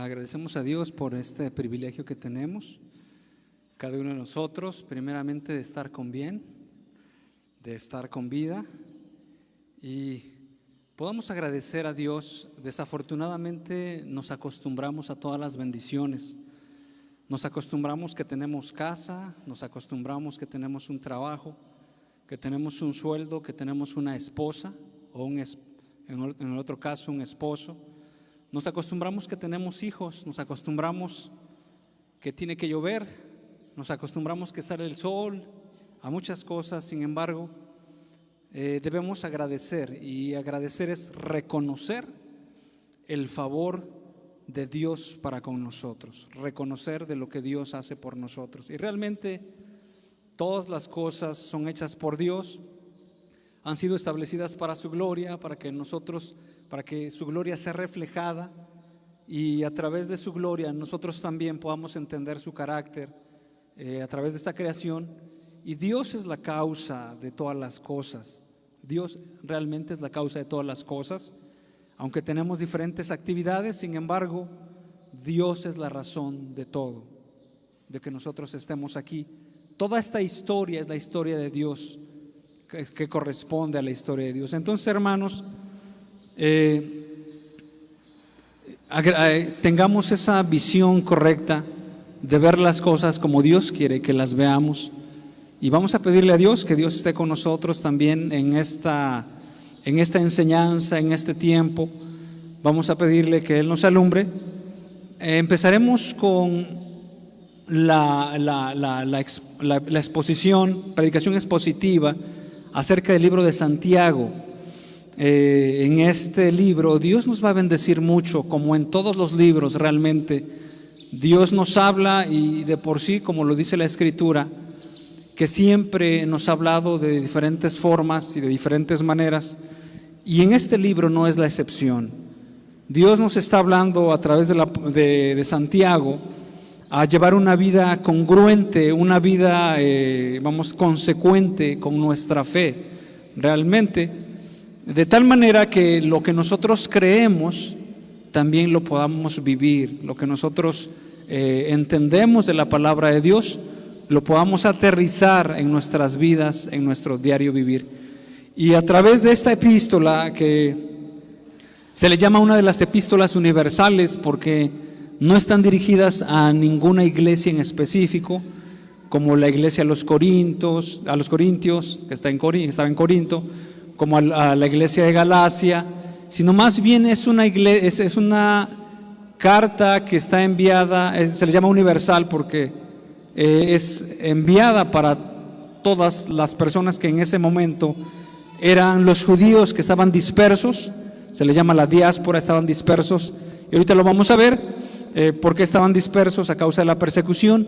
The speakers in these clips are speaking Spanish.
Agradecemos a Dios por este privilegio que tenemos, cada uno de nosotros, primeramente de estar con bien, de estar con vida, y podamos agradecer a Dios. Desafortunadamente nos acostumbramos a todas las bendiciones, nos acostumbramos que tenemos casa, nos acostumbramos que tenemos un trabajo, que tenemos un sueldo, que tenemos una esposa o en el otro caso un esposo. Nos acostumbramos que tenemos hijos, nos acostumbramos que tiene que llover, nos acostumbramos que sale el sol, a muchas cosas. Sin embargo, debemos agradecer, y agradecer es reconocer el favor de Dios para con nosotros, reconocer de lo que Dios hace por nosotros. Y realmente todas las cosas son hechas por Dios, han sido establecidas para su gloria, para que su gloria sea reflejada, y a través de su gloria nosotros también podamos entender su carácter a través de esta creación. Y Dios es la causa de todas las cosas. Dios realmente es la causa de todas las cosas. Aunque tenemos diferentes actividades, sin embargo, Dios es la razón de todo, de que nosotros estemos aquí. Toda esta historia es la historia de Dios, que corresponde a la historia de Dios. Entonces, hermanos, tengamos esa visión correcta de ver las cosas como Dios quiere que las veamos, y vamos a pedirle a Dios que Dios esté con nosotros también en esta enseñanza, en este tiempo. Vamos a pedirle que Él nos alumbre. Empezaremos con la exposición, predicación expositiva acerca del libro de Santiago. En este libro Dios nos va a bendecir mucho, como en todos los libros. Realmente Dios nos habla, y de por sí, como lo dice la Escritura, que siempre nos ha hablado de diferentes formas y de diferentes maneras, y en este libro no es la excepción. Dios nos está hablando a través de Santiago a llevar una vida congruente, una vida consecuente con nuestra fe, realmente, de tal manera que lo que nosotros creemos también lo podamos vivir, lo que nosotros entendemos de la palabra de Dios lo podamos aterrizar en nuestras vidas, en nuestro diario vivir. Y a través de esta epístola, que se le llama una de las epístolas universales porque no están dirigidas a ninguna iglesia en específico, como la iglesia a los Corintios, que estaba en Corinto, como a la iglesia de Galacia, sino más bien es una carta que está enviada, se le llama universal porque es enviada para todas las personas que en ese momento eran los judíos que estaban dispersos. Se le llama la diáspora, estaban dispersos, y ahorita lo vamos a ver. ¿Por qué estaban dispersos? A causa de la persecución.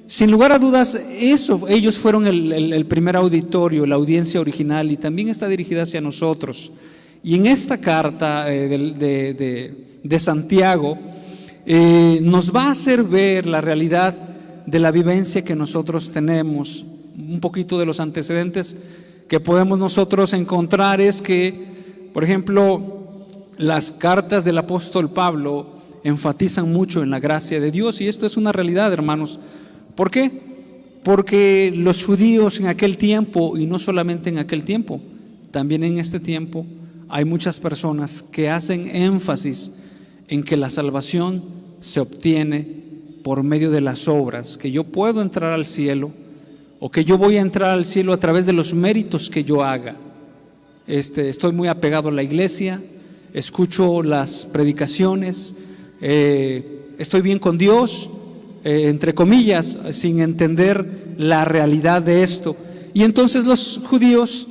Sin lugar a dudas, ellos fueron el primer auditorio, la audiencia original, y también está dirigida hacia nosotros. Y en esta carta de Santiago nos va a hacer ver la realidad de la vivencia que nosotros tenemos. Un poquito de los antecedentes que podemos nosotros encontrar es que, por ejemplo, las cartas del apóstol Pablo enfatizan mucho en la gracia de Dios, y esto es una realidad, hermanos. ¿Por qué? Porque los judíos en aquel tiempo, y no solamente en aquel tiempo, también en este tiempo, hay muchas personas que hacen énfasis en que la salvación se obtiene por medio de las obras, que yo puedo entrar al cielo, o que yo voy a entrar al cielo a través de los méritos que yo haga. Estoy muy apegado a la iglesia, escucho las predicaciones, estoy bien con Dios, entre comillas, sin entender la realidad de esto. Y entonces los judíos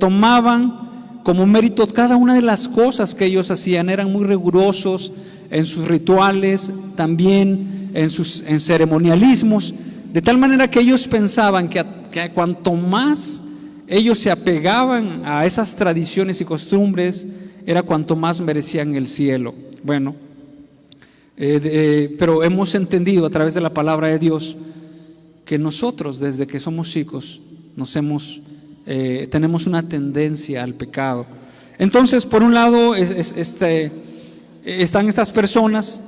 tomaban como mérito cada una de las cosas que ellos hacían. Eran muy rigurosos en sus rituales, también en ceremonialismos, de tal manera que ellos pensaban que cuanto más ellos se apegaban a esas tradiciones y costumbres, era cuanto más merecían el cielo. Bueno, pero hemos entendido a través de la palabra de Dios que nosotros, desde que somos chicos, tenemos una tendencia al pecado. Entonces, por un lado, están estas personas,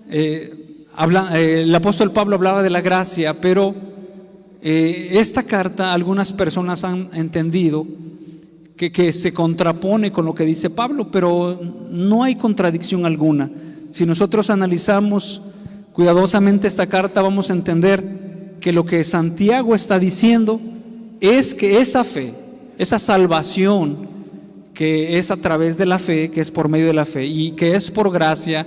el apóstol Pablo hablaba de la gracia, pero esta carta algunas personas han entendido que se contrapone con lo que dice Pablo, pero no hay contradicción alguna. Si nosotros analizamos cuidadosamente esta carta, vamos a entender que lo que Santiago está diciendo es que esa fe, esa salvación que es a través de la fe, que es por medio de la fe y que es por gracia,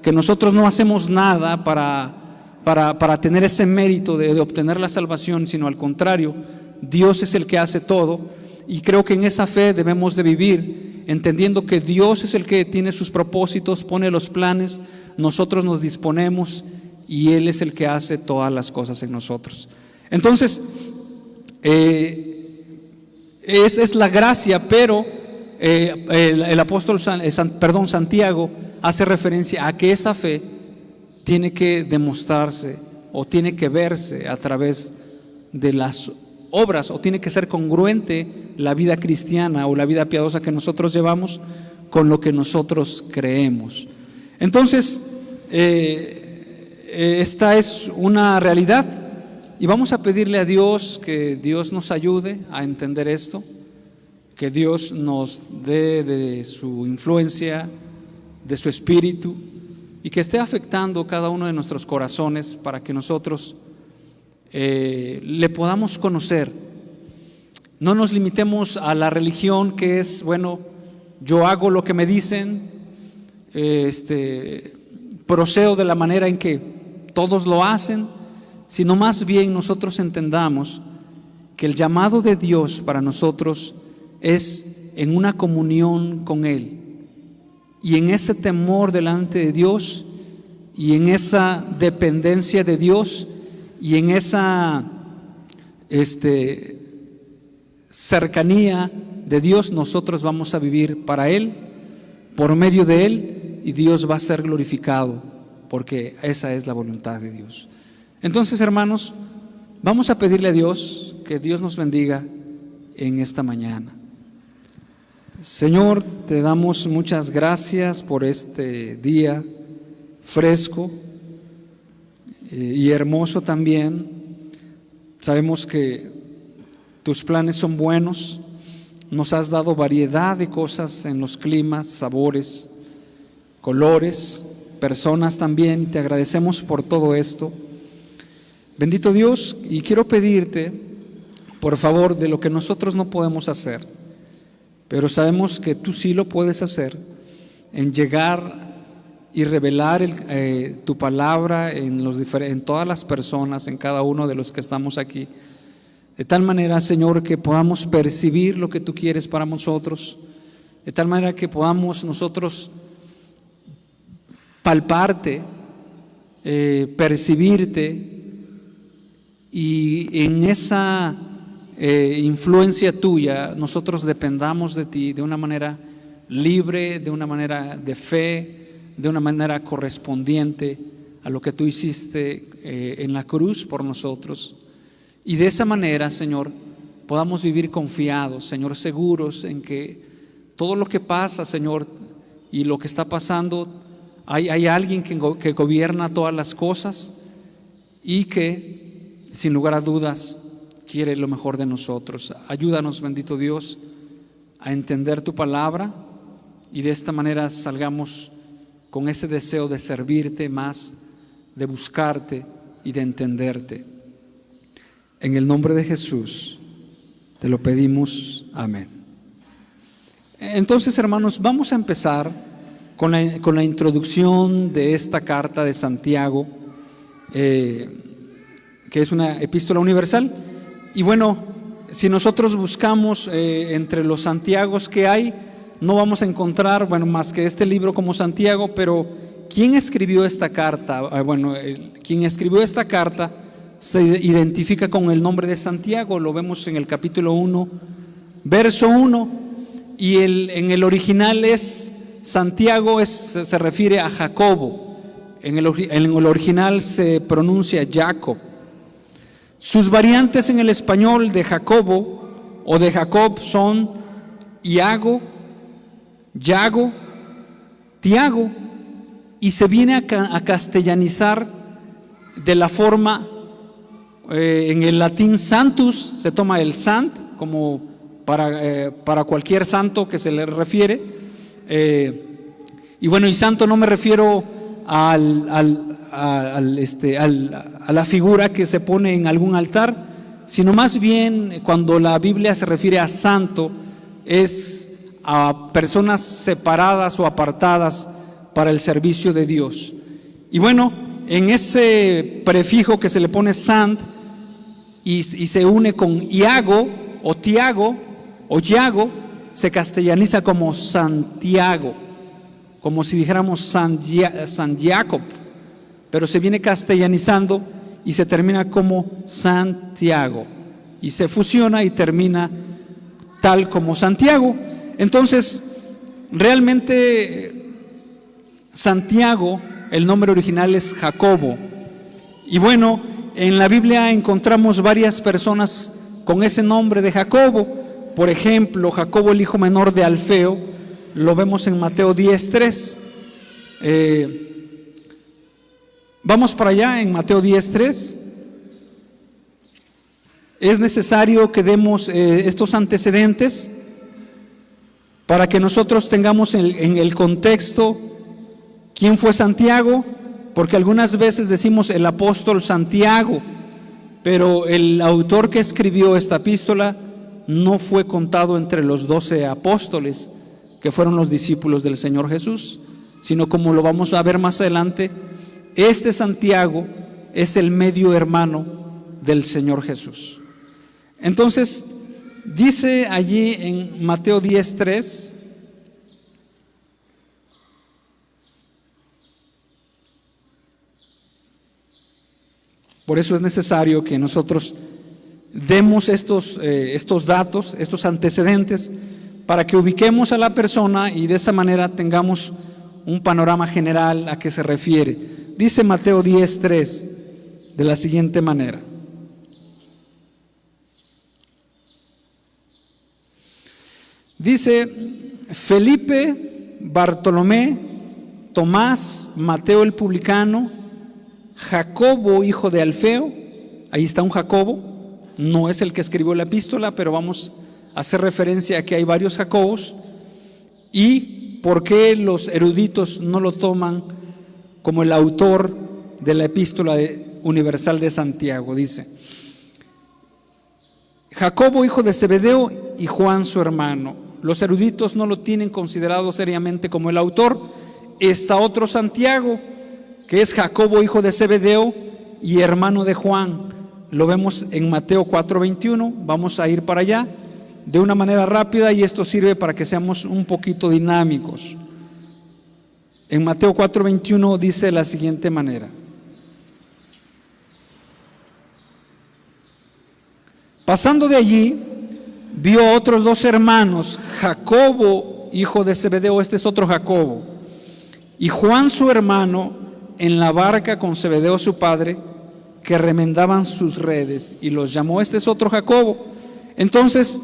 que nosotros no hacemos nada para tener ese mérito de obtener la salvación, sino al contrario, Dios es el que hace todo. Y creo que en esa fe debemos de vivir, entendiendo que Dios es el que tiene sus propósitos, pone los planes, nosotros nos disponemos y Él es el que hace todas las cosas en nosotros. Entonces, es la gracia, pero el apóstol Santiago hace referencia a que esa fe tiene que demostrarse o tiene que verse a través de las obras, o tiene que ser congruente la vida cristiana o la vida piadosa que nosotros llevamos con lo que nosotros creemos. Entonces, esta es una realidad y vamos a pedirle a Dios que Dios nos ayude a entender esto, que Dios nos dé de su influencia, de su espíritu, y que esté afectando cada uno de nuestros corazones para que nosotros le podamos conocer. No nos limitemos a la religión que es, bueno, yo hago lo que me dicen, procedo de la manera en que todos lo hacen, sino más bien nosotros entendamos que el llamado de Dios para nosotros es en una comunión con Él, y en ese temor delante de Dios, y en esa dependencia de Dios, y en esa cercanía de Dios, nosotros vamos a vivir para Él, por medio de Él, y Dios va a ser glorificado, porque esa es la voluntad de Dios. Entonces, hermanos, vamos a pedirle a Dios que Dios nos bendiga en esta mañana. Señor, te damos muchas gracias por este día fresco y hermoso también. Sabemos que tus planes son buenos, nos has dado variedad de cosas en los climas, sabores, colores, personas también, y te agradecemos por todo esto. Bendito Dios, y quiero pedirte, por favor, de lo que nosotros no podemos hacer, pero sabemos que tú sí lo puedes hacer, en llegar y revelar tu palabra en todas las personas, en cada uno de los que estamos aquí, de tal manera, Señor, que podamos percibir lo que tú quieres para nosotros, de tal manera que podamos nosotros palparte, percibirte, y en esa influencia tuya nosotros dependamos de ti de una manera libre, de una manera de fe, de una manera correspondiente a lo que tú hiciste en la cruz por nosotros. Y de esa manera, Señor, podamos vivir confiados, Señor, seguros en que todo lo que pasa, Señor, y lo que está pasando, hay alguien que gobierna todas las cosas y que, sin lugar a dudas, quiere lo mejor de nosotros. Ayúdanos, bendito Dios, a entender tu palabra y de esta manera salgamos con ese deseo de servirte más, de buscarte y de entenderte. En el nombre de Jesús te lo pedimos, amén. Entonces, hermanos, vamos a empezar con la introducción de esta carta de Santiago, que es una epístola universal. Y bueno, si nosotros buscamos entre los Santiagos que hay, no vamos a encontrar, bueno, más que este libro como Santiago, pero ¿quién escribió esta carta? Quien escribió esta carta se identifica con el nombre de Santiago, lo vemos en el capítulo 1, verso 1, y en el original Santiago se refiere a Jacobo, en el original se pronuncia Jacob. Sus variantes en el español de Jacobo o de Jacob son Iago, Yago, Tiago y se viene a castellanizar de la forma, en el latín santus, se toma el sant como para cualquier santo que se le refiere, y bueno, y santo no me refiero a la figura que se pone en algún altar, sino más bien cuando la Biblia se refiere a santo, es a personas separadas o apartadas para el servicio de Dios. Y bueno, en ese prefijo que se le pone sant y se une con Iago o Tiago o Yago, se castellaniza como Santiago, como si dijéramos San Jacob, pero se viene castellanizando y se termina como Santiago y se fusiona y termina tal como Santiago. Entonces, realmente Santiago, el nombre original es Jacobo. Y bueno, en la Biblia encontramos varias personas con ese nombre de Jacobo. Por ejemplo, Jacobo, el hijo menor de Alfeo, lo vemos en Mateo 10:3. Vamos para allá en Mateo 10:3. Es necesario que demos estos antecedentes para que nosotros tengamos en el contexto quién fue Santiago, porque algunas veces decimos el apóstol Santiago, pero el autor que escribió esta epístola no fue contado entre los 12 apóstoles, que fueron los discípulos del Señor Jesús, sino como lo vamos a ver más adelante, este Santiago es el medio hermano del Señor Jesús. Entonces, dice allí en Mateo 10:3, por eso es necesario que nosotros demos estos datos, estos antecedentes, para que ubiquemos a la persona y de esa manera tengamos un panorama general a qué se refiere. Dice Mateo 10:3 de la siguiente manera: dice, Felipe, Bartolomé, Tomás, Mateo el publicano, Jacobo, hijo de Alfeo. Ahí está un Jacobo, no es el que escribió la epístola, pero vamos a hacer referencia a que hay varios Jacobos. ¿Y por qué los eruditos no lo toman como el autor de la epístola universal de Santiago? Dice, Jacobo, hijo de Zebedeo, y Juan, su hermano. Los eruditos no lo tienen considerado seriamente como el autor. Está otro Santiago, que es Jacobo, hijo de Zebedeo y hermano de Juan. Lo vemos en Mateo 4:21. Vamos a ir para allá de una manera rápida y esto sirve para que seamos un poquito dinámicos. En Mateo 4:21 dice de la siguiente manera: pasando de allí, vio a otros 2 hermanos, Jacobo, hijo de Zebedeo, este es otro Jacobo, y Juan, su hermano, en la barca con Zebedeo, su padre, que remendaban sus redes, y los llamó. Este es otro Jacobo. Entonces,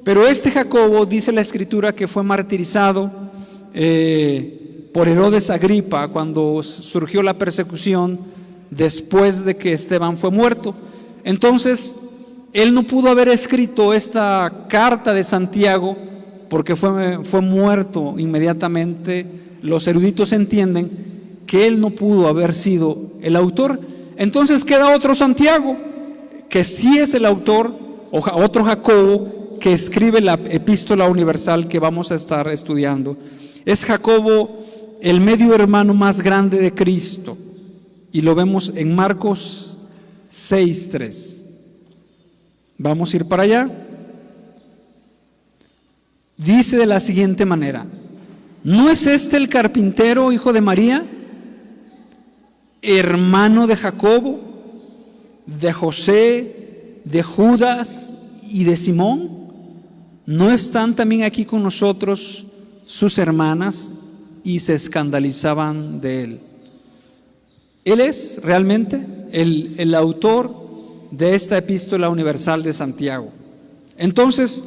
pero este Jacobo, dice la Escritura, que fue martirizado por Herodes Agripa cuando surgió la persecución después de que Esteban fue muerto. Entonces, él no pudo haber escrito esta carta de Santiago porque fue muerto inmediatamente. Los eruditos entienden que él no pudo haber sido el autor. Entonces queda otro Santiago, que sí es el autor, o otro Jacobo, que escribe la epístola universal que vamos a estar estudiando. Es Jacobo, el medio hermano más grande de Cristo, y lo vemos en Marcos 6:3. Vamos a ir para allá. Dice de la siguiente manera: ¿no es este el carpintero, hijo de María, hermano de Jacobo, de José, de Judas y de Simón? ¿No están también aquí con nosotros sus hermanas? Y se escandalizaban de él. Él es realmente el autor de esta epístola universal de Santiago. Entonces,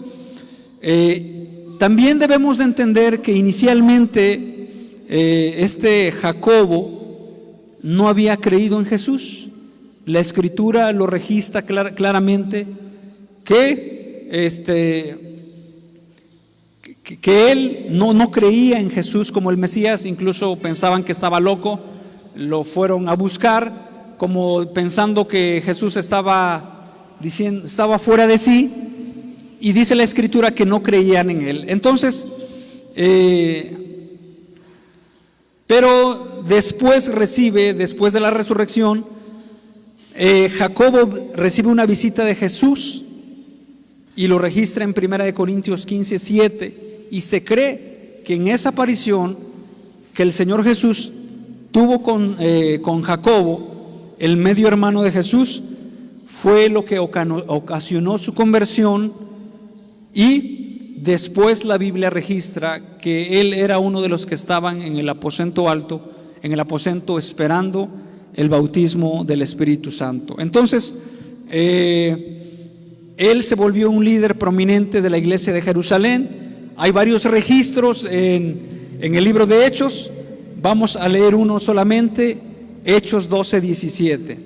también debemos de entender que inicialmente este Jacobo no había creído en Jesús. La Escritura lo registra claramente que él no creía en Jesús como el Mesías. Incluso pensaban que estaba loco, lo fueron a buscar como pensando que Jesús estaba fuera de sí, y dice la Escritura que no creían en él. Entonces, pero después de la resurrección, Jacobo recibe una visita de Jesús y lo registra en 1 Corintios 15:7, y se cree que en esa aparición que el Señor Jesús tuvo con Jacobo, el medio hermano de Jesús, fue lo que ocasionó su conversión. Y después la Biblia registra que él era uno de los que estaban en el aposento alto, en el aposento esperando el bautismo del Espíritu Santo. Entonces, él se volvió un líder prominente de la iglesia de Jerusalén. Hay varios registros en el libro de Hechos. Vamos a leer uno solamente, Hechos 12:17.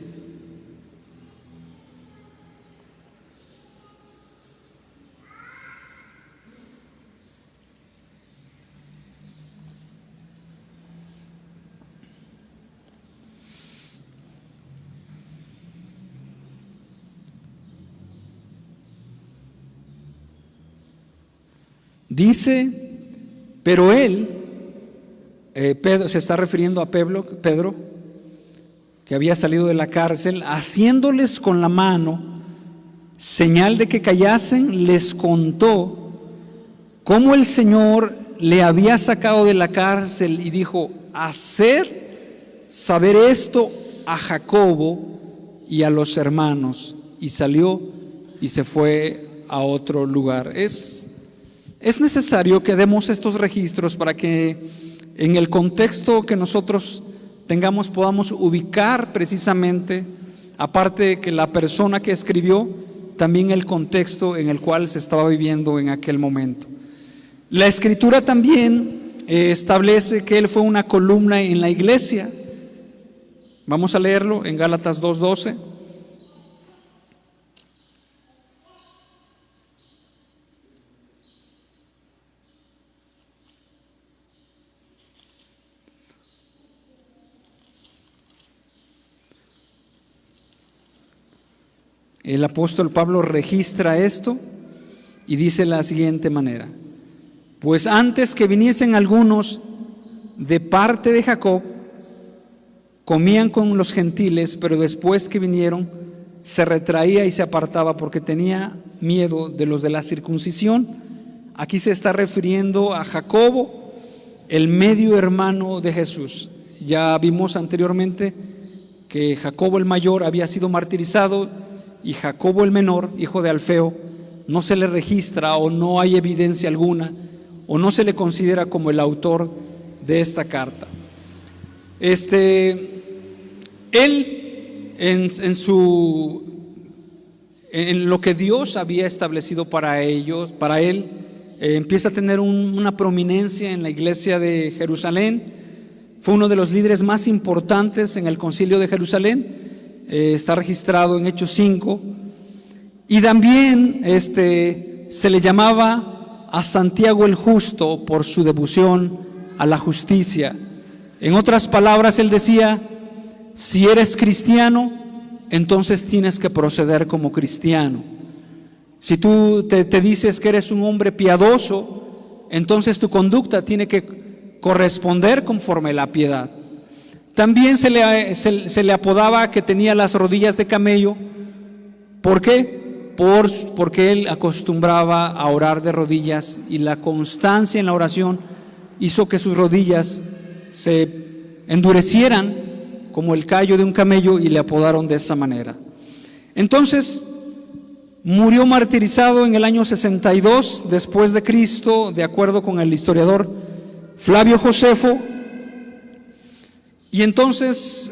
Dice, pero él, Pedro, se está refiriendo a Pedro, que había salido de la cárcel, haciéndoles con la mano señal de que callasen, les contó cómo el Señor le había sacado de la cárcel, y dijo: hacer saber esto a Jacobo y a los hermanos. Y salió y se fue a otro lugar. Es necesario que demos estos registros para que en el contexto que nosotros tengamos podamos ubicar precisamente, aparte de que la persona que escribió, también el contexto en el cual se estaba viviendo en aquel momento. La Escritura también establece que él fue una columna en la iglesia. Vamos a leerlo en Gálatas 2:12. El apóstol Pablo registra esto y dice de la siguiente manera: pues antes que viniesen algunos de parte de Jacob, comían con los gentiles, pero después que vinieron, se retraía y se apartaba porque tenía miedo de los de la circuncisión. Aquí se está refiriendo a Jacobo, el medio hermano de Jesús. Ya vimos anteriormente que Jacobo el mayor había sido martirizado, y Jacobo el menor, hijo de Alfeo, no se le registra o no hay evidencia alguna, o no se le considera como el autor de esta carta. Él en lo que Dios había establecido para él, empieza a tener una prominencia en la iglesia de Jerusalén. Fue uno de los líderes más importantes en el concilio de Jerusalén. Está registrado en Hechos 5, y también se le llamaba a Santiago el Justo por su devoción a la justicia. En otras palabras, él decía: si eres cristiano, entonces tienes que proceder como cristiano. Si tú te dices que eres un hombre piadoso, entonces tu conducta tiene que corresponder conforme a la piedad. También se le apodaba que tenía las rodillas de camello. ¿Por qué? Porque él acostumbraba a orar de rodillas, y la constancia en la oración hizo que sus rodillas se endurecieran como el callo de un camello, y le apodaron de esa manera. Entonces, murió martirizado en el año 62 después de Cristo, de acuerdo con el historiador Flavio Josefo. Y entonces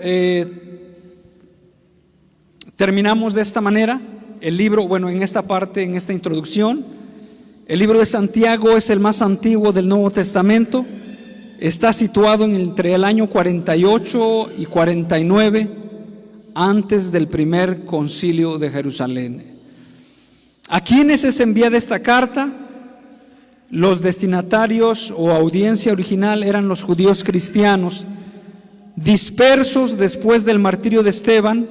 terminamos de esta manera el libro. Bueno, en esta parte, en esta introducción, el libro de Santiago es el más antiguo del Nuevo Testamento. está situado entre el año 48 y 49 antes del primer concilio de Jerusalén. ¿A quiénes es enviada esta carta? Los destinatarios o audiencia original eran los judíos cristianos dispersos después del martirio de Esteban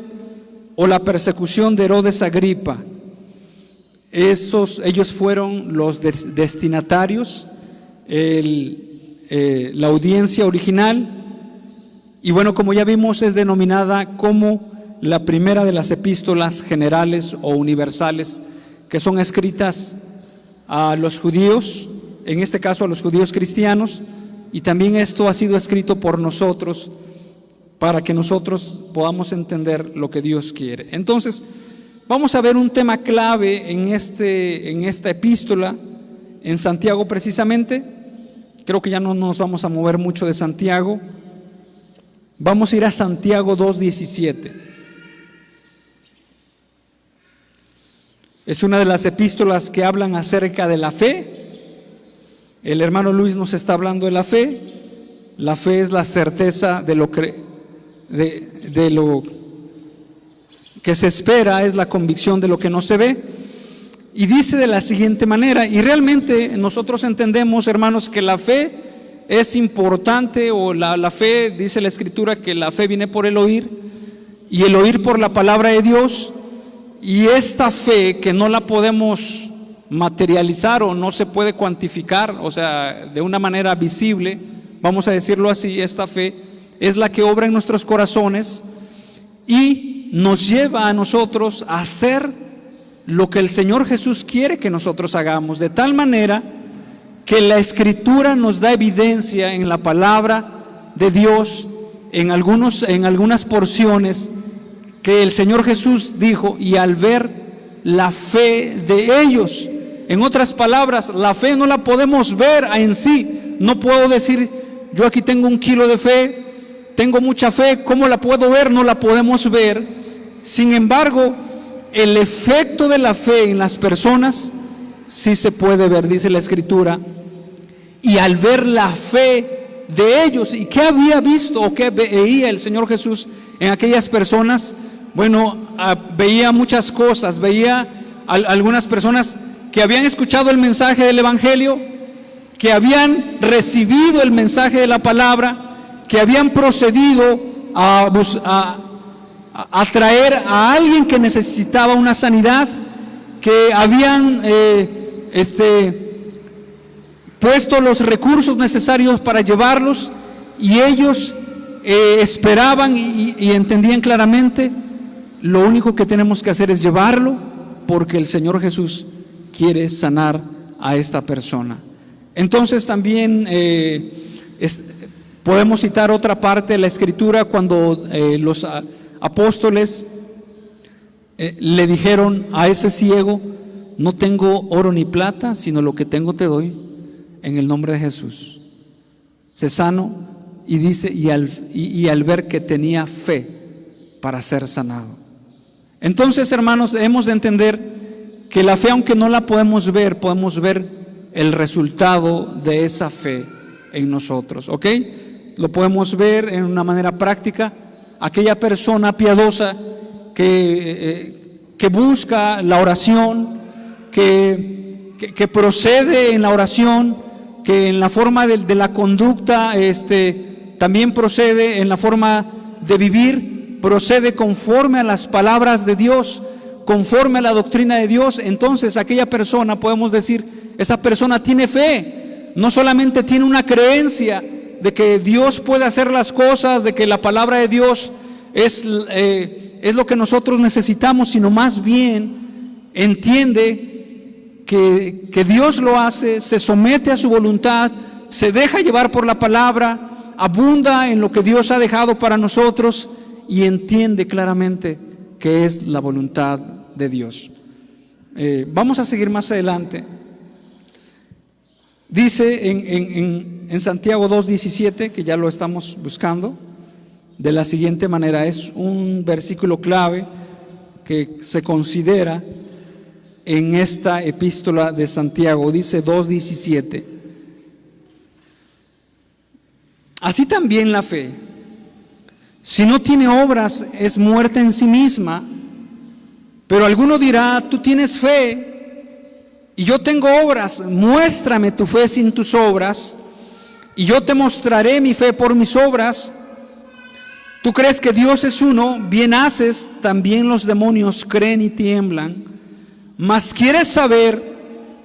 o la persecución de Herodes Agripa. Ellos fueron los destinatarios, la audiencia original, y bueno, como ya vimos, es denominada como la primera de las epístolas generales o universales que son escritas a los judíos, en este caso a los judíos cristianos, y también esto ha sido escrito por nosotros para que nosotros podamos entender lo que Dios quiere. Entonces, vamos a ver un tema clave en esta epístola, en Santiago precisamente. Creo que ya no nos vamos a mover mucho de Santiago. Vamos a ir a Santiago 2:17. Es una de las epístolas que hablan acerca de la fe. El hermano Luis nos está hablando de la fe. La fe es la certeza de lo que se espera, es la convicción de lo que no se ve. Y dice de la siguiente manera, y realmente nosotros entendemos, hermanos, que la fe es importante, o la fe, dice la Escritura, que la fe viene por el oír, y el oír por la palabra de Dios. Y esta fe, que no la podemos materializar o no se puede cuantificar, o sea, de una manera visible, vamos a decirlo así, esta fe es la que obra en nuestros corazones y nos lleva a nosotros a hacer lo que el Señor Jesús quiere que nosotros hagamos, de tal manera que la Escritura nos da evidencia en la palabra de Dios, en algunas porciones, que el Señor Jesús dijo, y al ver la fe de ellos. En otras palabras, la fe no la podemos ver en sí. No puedo decir, yo aquí tengo 1 kilo de fe, tengo mucha fe, ¿cómo la puedo ver? No la podemos ver. Sin embargo, el efecto de la fe en las personas sí se puede ver, dice la Escritura. Y al ver la fe de ellos, ¿y qué había visto o qué veía el Señor Jesús en aquellas personas? Bueno, veía muchas cosas, veía algunas personas que habían escuchado el mensaje del Evangelio, que habían recibido el mensaje de la palabra, que habían procedido a traer a alguien que necesitaba una sanidad, que habían puesto los recursos necesarios para llevarlos, y ellos esperaban y entendían claramente, lo único que tenemos que hacer es llevarlo, porque el Señor Jesús quiere sanar a esta persona. Entonces también podemos citar otra parte de la Escritura cuando los apóstoles le dijeron a ese ciego, no tengo oro ni plata, sino lo que tengo te doy, en el nombre de Jesús. Se sanó, y dice, y al ver que tenía fe para ser sanado. Entonces, hermanos, hemos de entender que la fe, aunque no la podemos ver el resultado de esa fe en nosotros, ¿ok? Lo podemos ver en una manera práctica. Aquella persona piadosa que busca la oración, que procede en la oración, que en la forma de la conducta también procede en la forma de vivir, procede conforme a las palabras de Dios, conforme a la doctrina de Dios. Entonces aquella persona, podemos decir, esa persona tiene fe, no solamente tiene una creencia de que Dios puede hacer las cosas, de que la palabra de Dios es lo que nosotros necesitamos, sino más bien entiende que Dios lo hace, se somete a su voluntad, se deja llevar por la palabra, abunda en lo que Dios ha dejado para nosotros y entiende claramente que es la voluntad de Dios. Vamos a seguir más adelante. Dice en Santiago 2:17, que ya lo estamos buscando, de la siguiente manera, es un versículo clave que se considera en esta epístola de Santiago. Dice 2:17, Así también la fe, si no tiene obras, es muerta en sí misma. Pero alguno dirá, tú tienes fe y yo tengo obras, muéstrame tu fe sin tus obras y yo te mostraré mi fe por mis obras. Tú crees que Dios es uno, bien haces, también los demonios creen y tiemblan. Mas ¿quieres saber,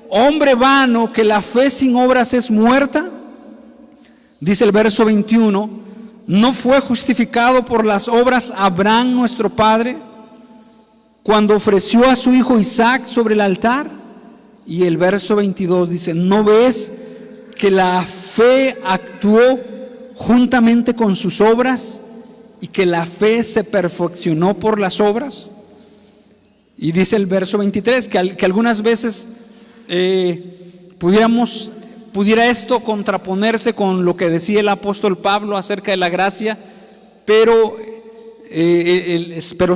hombre vano, que la fe sin obras es muerta? Dice el verso 21, ¿no fue justificado por las obras Abraham nuestro padre cuando ofreció a su hijo Isaac sobre el altar? Y el verso 22 dice, ¿no ves que la fe actuó juntamente con sus obras y que la fe se perfeccionó por las obras? Y dice el verso 23 que algunas veces pudiera esto contraponerse con lo que decía el apóstol Pablo acerca de la gracia, pero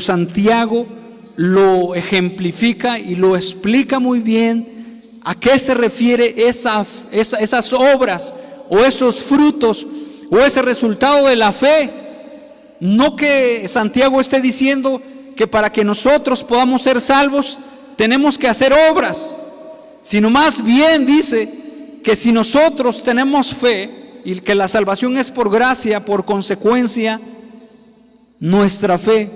Santiago lo ejemplifica y lo explica muy bien a qué se refiere esas obras o esos frutos o ese resultado de la fe. No que Santiago esté diciendo que para que nosotros podamos ser salvos tenemos que hacer obras, sino más bien dice que si nosotros tenemos fe y que la salvación es por gracia, por consecuencia, nuestra fe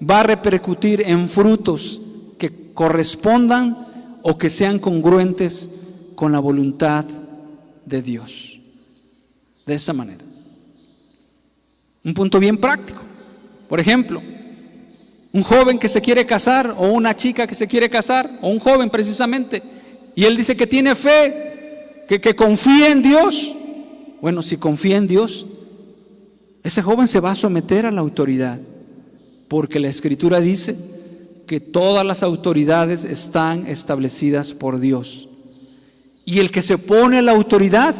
va a repercutir en frutos que correspondan o que sean congruentes con la voluntad de Dios. De esa manera. Un punto bien práctico. Por ejemplo, un joven que se quiere casar o una chica que se quiere casar o un joven precisamente, y él dice que tiene fe, que confía en Dios. Bueno, si confía en Dios, ese joven se va a someter a la autoridad, porque la Escritura dice que todas las autoridades están establecidas por Dios. Y el que se opone a la autoridad,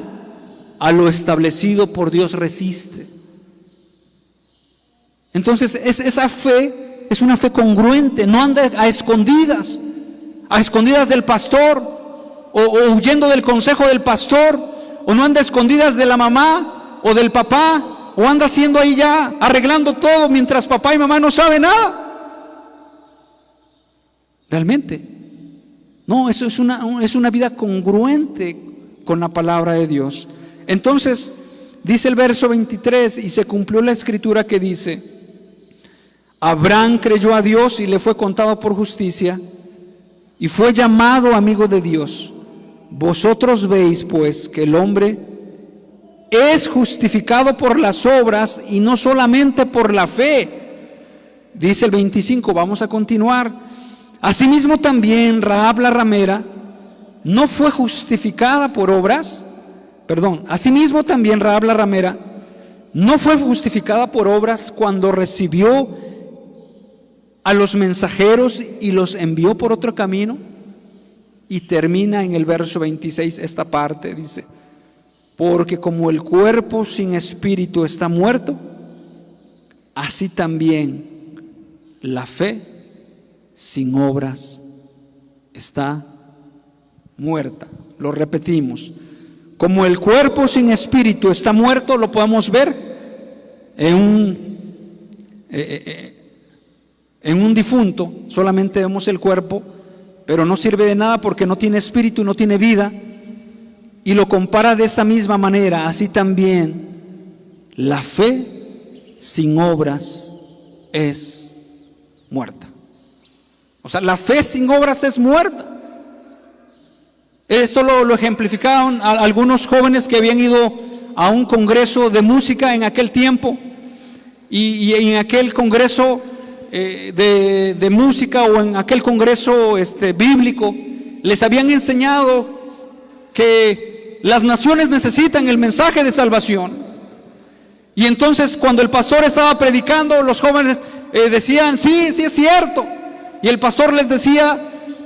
a lo establecido por Dios resiste. Entonces esa fe es una fe congruente, no anda a escondidas del pastor o huyendo del consejo del pastor, o no anda a escondidas de la mamá o del papá, o anda haciendo ahí ya, arreglando todo mientras papá y mamá no saben nada. Realmente, no, eso es una vida congruente con la palabra de Dios. Entonces, dice el verso 23, y se cumplió la escritura que dice, Abraham creyó a Dios y le fue contado por justicia, y fue llamado amigo de Dios. Vosotros veis, pues, que el hombre es justificado por las obras y no solamente por la fe. Dice el 25, vamos a continuar. Asimismo también Rahab la ramera no fue justificada por obras. Asimismo también Rahab la ramera no fue justificada por obras cuando recibió a los mensajeros y los envió por otro camino. Y termina en el verso 26 esta parte, dice, porque como el cuerpo sin espíritu está muerto, así también la fe sin obras está muerta. Lo repetimos, como el cuerpo sin espíritu está muerto, lo podemos ver en un difunto. Solamente vemos el cuerpo, pero no sirve de nada porque no tiene espíritu, no tiene vida. Y lo compara de esa misma manera. Así también la fe sin obras es muerta. O sea, la fe sin obras es muerta. Esto lo ejemplificaron algunos jóvenes que habían ido a un congreso de música en aquel tiempo, y en aquel congreso de música, o en aquel congreso bíblico, les habían enseñado que las naciones necesitan el mensaje de salvación. Y entonces cuando el pastor estaba predicando, los jóvenes decían, sí es cierto. Y el pastor les decía,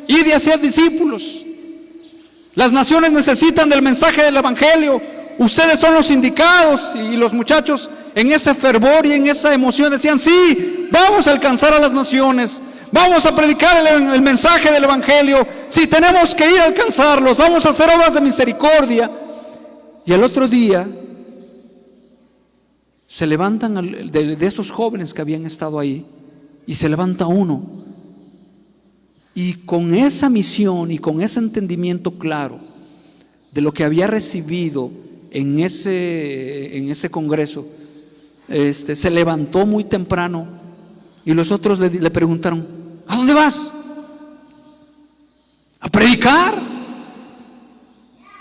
id y haced discípulos. Las naciones necesitan del mensaje del evangelio. Ustedes son los indicados. Y los muchachos en ese fervor y en esa emoción decían, sí, vamos a alcanzar a las naciones. Vamos a predicar el mensaje del evangelio. Sí, tenemos que ir a alcanzarlos. Vamos a hacer obras de misericordia. Y el otro día, se levantan de esos jóvenes que habían estado ahí, y se levanta uno, y con esa misión y con ese entendimiento claro de lo que había recibido en ese congreso, se levantó muy temprano, y los otros le preguntaron: ¿a dónde vas? ¿A predicar?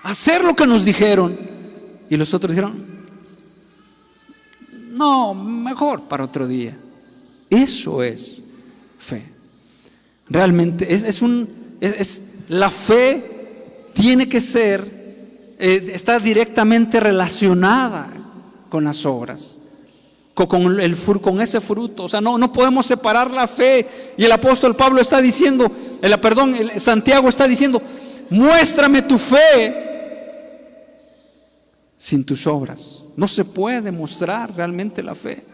¿A hacer lo que nos dijeron? Y los otros dijeron: no, mejor para otro día. Eso es fe. Realmente la fe tiene que ser, está directamente relacionada con las obras, con ese fruto. O sea, no podemos separar la fe. Y el apóstol Pablo está diciendo, Santiago está diciendo: muéstrame tu fe sin tus obras. No se puede mostrar realmente la fe.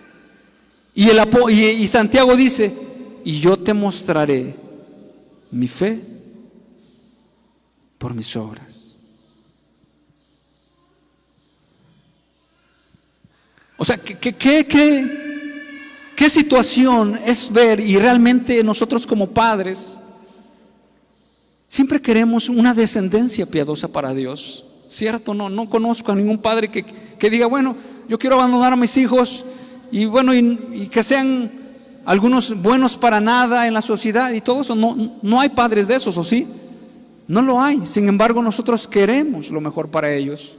Y Santiago dice: y yo te mostraré mi fe por mis obras. O sea, ¿qué situación es ver? Y realmente nosotros como padres siempre queremos una descendencia piadosa para Dios, ¿cierto? No conozco a ningún padre que diga: bueno, yo quiero abandonar a mis hijos y bueno, y que sean algunos buenos para nada en la sociedad y todo eso. No hay padres de esos, ¿o sí? No lo hay. Sin embargo, nosotros queremos lo mejor para ellos.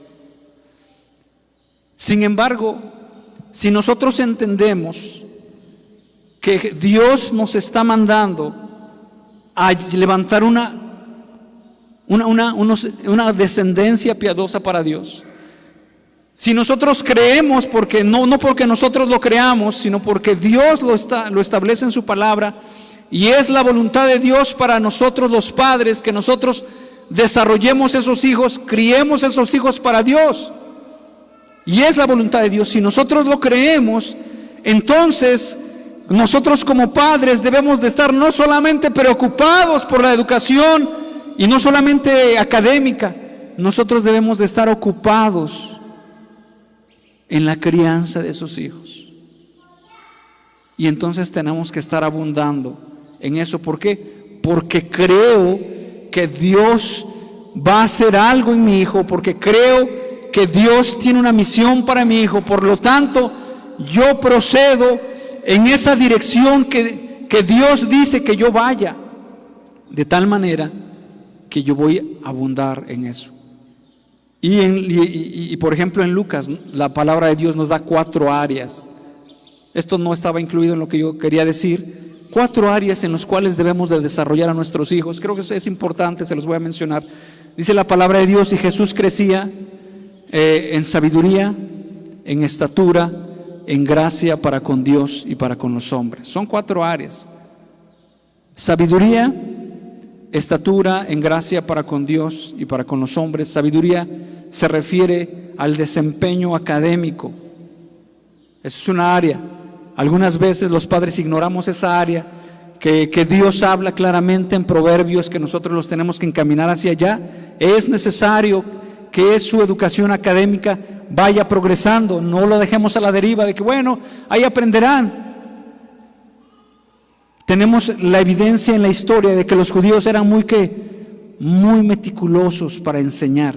Sin embargo, si nosotros entendemos que Dios nos está mandando a levantar una descendencia piadosa para Dios, si nosotros creemos, porque no porque nosotros lo creamos, sino porque Dios lo establece en su palabra, y es la voluntad de Dios para nosotros los padres que nosotros desarrollemos esos hijos, criemos esos hijos para Dios, y es la voluntad de Dios. Si nosotros lo creemos, entonces nosotros como padres debemos de estar no solamente preocupados por la educación y no solamente académica, nosotros debemos de estar ocupados en la crianza de esos hijos. Y entonces tenemos que estar abundando en eso. ¿Por qué? Porque creo que Dios va a hacer algo en mi hijo, porque creo que Dios tiene una misión para mi hijo. Por lo tanto, yo procedo en esa dirección que Dios dice que yo vaya, de tal manera que yo voy a abundar en eso. Y por ejemplo en Lucas, la palabra de Dios nos da 4 áreas. Esto no estaba incluido en lo que yo quería decir. 4 áreas en las cuales debemos de desarrollar a nuestros hijos. Creo que eso es importante, se los voy a mencionar. Dice la palabra de Dios: y Jesús crecía en sabiduría, en estatura, en gracia para con Dios y para con los hombres. Son 4 áreas: sabiduría, estatura, en gracia para con Dios y para con los hombres. Sabiduría se refiere al desempeño académico. Esa es una área. Algunas veces los padres ignoramos esa área que Dios habla claramente en Proverbios, que nosotros los tenemos que encaminar hacia allá. Es necesario que su educación académica vaya progresando. No lo dejemos a la deriva de que bueno, ahí aprenderán. Tenemos la evidencia en la historia de que los judíos eran muy meticulosos para enseñar,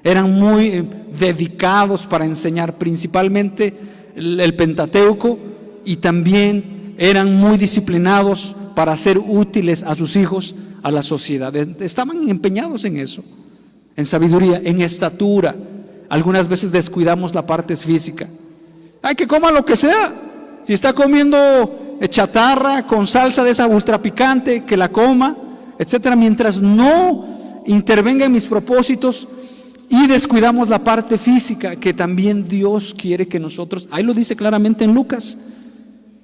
eran muy dedicados para enseñar, principalmente el Pentateuco, y también eran muy disciplinados para ser útiles a sus hijos, a la sociedad. Estaban empeñados en eso, en sabiduría, en estatura. Algunas veces descuidamos la parte física. Ay, que coma lo que sea. Si está comiendo chatarra con salsa de esa ultra picante, que la coma, etcétera, mientras no intervenga en mis propósitos. Y descuidamos la parte física, que también Dios quiere que nosotros, ahí lo dice claramente en Lucas,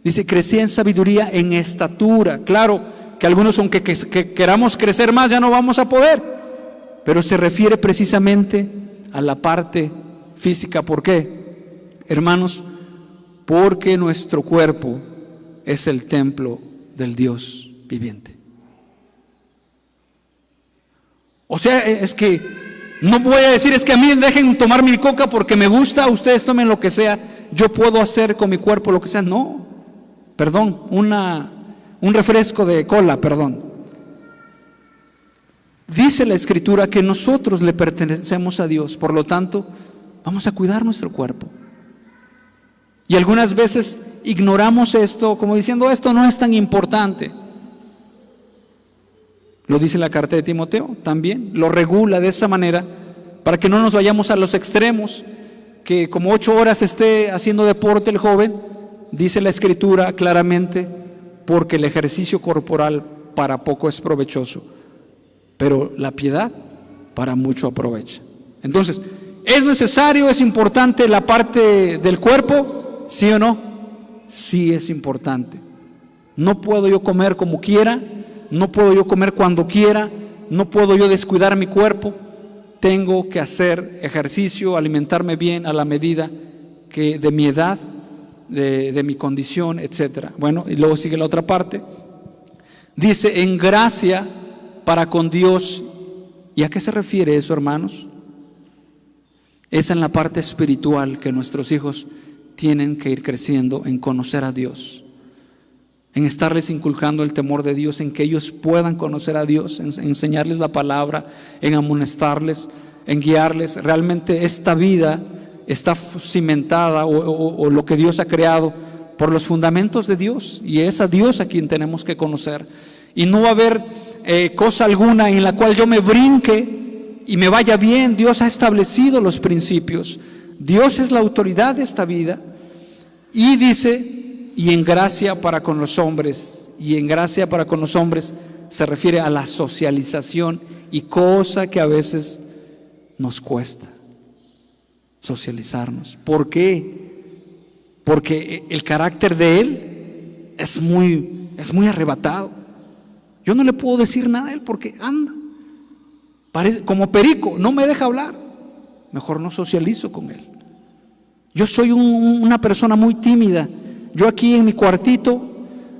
dice: crecía en sabiduría, en estatura. Claro que algunos, aunque queramos crecer más, ya no vamos a poder, pero se refiere precisamente a la parte física. ¿Por qué, hermanos? Porque nuestro cuerpo es el templo del Dios viviente. O sea, es que no voy a decir: es que a mí dejen tomar mi coca porque me gusta, ustedes tomen lo que sea. yo puedo hacer con mi cuerpo lo que sea. No, perdón, un refresco de cola, perdón. Dice la Escritura que nosotros le pertenecemos a Dios, por lo tanto, vamos a cuidar nuestro cuerpo. Y algunas veces ignoramos esto como diciendo, esto no es tan importante. Lo dice la carta de Timoteo también, lo regula de esa manera para que no nos vayamos a los extremos, que como 8 horas esté haciendo deporte el joven, dice la Escritura claramente, porque el ejercicio corporal para poco es provechoso, pero la piedad para mucho aprovecha. Entonces, ¿es necesario, es importante la parte del cuerpo? ¿Sí o no? Sí es importante. No puedo yo comer como quiera, no puedo yo comer cuando quiera, no puedo yo descuidar mi cuerpo. Tengo que hacer ejercicio, alimentarme bien a la medida que de mi edad, de mi condición, etc. Bueno, y luego sigue la otra parte. Dice, en gracia para con Dios. ¿Y a qué se refiere eso, hermanos? Es en la parte espiritual que nuestros hijos tienen que ir creciendo en conocer a Dios, en estarles inculcando el temor de Dios, en que ellos puedan conocer a Dios, en enseñarles la palabra, en amonestarles, en guiarles. Realmente esta vida está cimentada o lo que Dios ha creado por los fundamentos de Dios, y es a Dios a quien tenemos que conocer. Y no va a haber cosa alguna en la cual yo me brinque y me vaya bien. Dios ha establecido los principios. Dios es la autoridad de esta vida. Y dice, y en gracia para con los hombres. Y en gracia para con los hombres se refiere a la socialización, y cosa que a veces nos cuesta socializarnos. ¿Por qué? Porque el carácter de él es muy arrebatado. Yo no le puedo decir nada a él porque anda, parece como perico, no me deja hablar. Mejor no socializo con él. Yo soy una persona muy tímida. Yo aquí en mi cuartito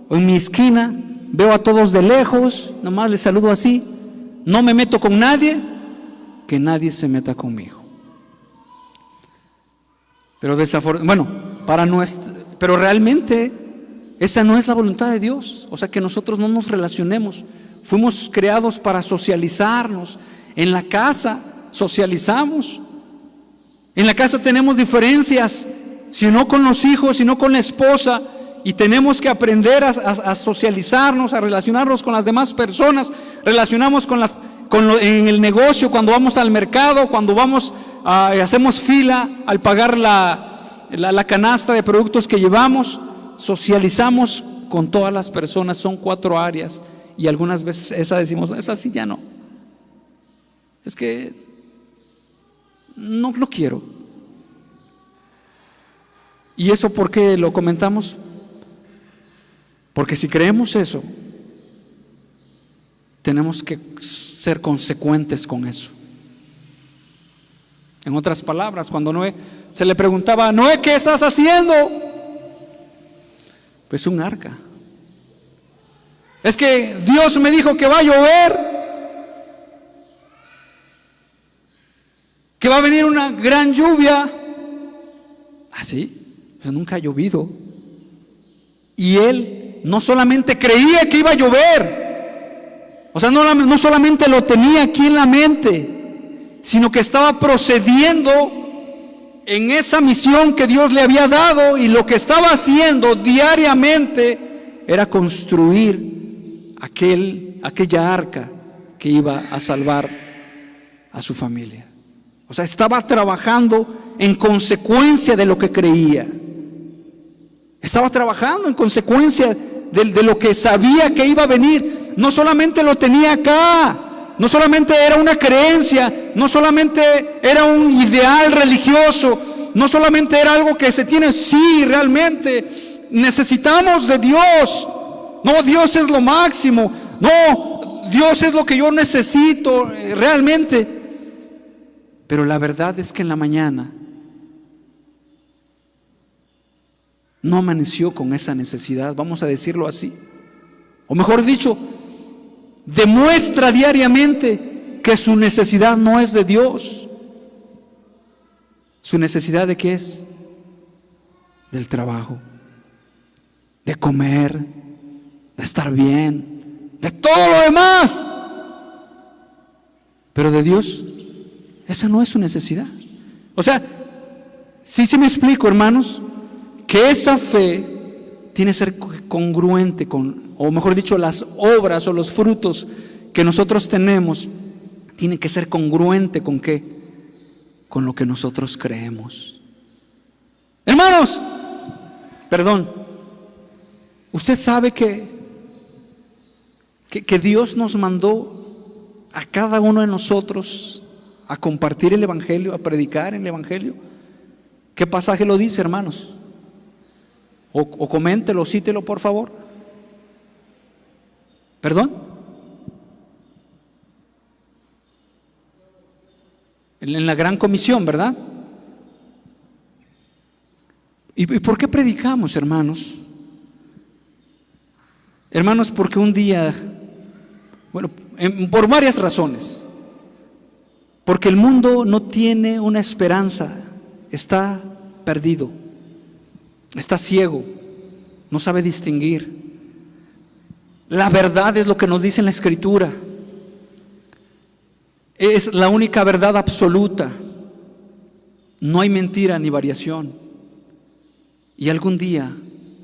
o en mi esquina veo a todos de lejos, nomás les saludo así. No me meto con nadie, que nadie se meta conmigo. Pero pero realmente esa no es la voluntad de Dios. O sea, que nosotros no nos relacionemos. Fuimos creados para socializarnos. En la casa socializamos. En la casa tenemos diferencias, si no con los hijos, si no con la esposa, y tenemos que aprender a socializarnos, a relacionarnos con las demás personas. Relacionamos en el negocio, cuando vamos al mercado, cuando hacemos fila al pagar la canasta de productos que llevamos. Socializamos con todas las personas. Son 4 áreas, y algunas veces esa decimos, esa sí ya no, es que no lo quiero. ¿Y eso por qué lo comentamos? Porque si creemos eso, tenemos que ser consecuentes con eso. En otras palabras, cuando Noé se le preguntaba, Noé, ¿qué estás haciendo? Pues un arca. Es que Dios me dijo que va a llover, que va a venir una gran lluvia. ¿Así? Pues nunca ha llovido. Y él no solamente creía que iba a llover, o sea, no solamente lo tenía aquí en la mente, sino que estaba procediendo en esa misión que Dios le había dado, y lo que estaba haciendo diariamente era construir aquella arca que iba a salvar a su familia. O sea, estaba trabajando en consecuencia de lo que creía. Estaba trabajando en consecuencia de lo que sabía que iba a venir. No solamente lo tenía acá, no solamente era una creencia, no solamente era un ideal religioso, no solamente era algo que se tiene. Sí, realmente necesitamos de Dios. No, Dios es lo máximo. No, Dios es lo que yo necesito realmente. Pero la verdad es que en la mañana no amaneció con esa necesidad, vamos a decirlo así. O mejor dicho, demuestra diariamente que su necesidad no es de Dios. ¿Su necesidad de qué es? del trabajo, de comer, de estar bien, de todo lo demás. Pero de Dios, esa no es su necesidad. O sea, sí me explico, hermanos, que esa fe tiene que ser congruente con, o mejor dicho, las obras o los frutos que nosotros tenemos tienen que ser congruente con ¿qué? Con lo que nosotros creemos. Hermanos, perdón, usted sabe que Dios nos mandó a cada uno de nosotros a compartir el Evangelio, a predicar el Evangelio. ¿Qué pasaje lo dice, hermanos? O coméntelo, cítelo, por favor. ¿Perdón? En la gran comisión, ¿verdad? ¿Y por qué predicamos, hermanos? Hermanos, porque un día, bueno, por varias razones. Porque el mundo no tiene una esperanza, está perdido, está ciego, no sabe distinguir. La verdad es lo que nos dice en la Escritura. Es la única verdad absoluta. No hay mentira ni variación. Y algún día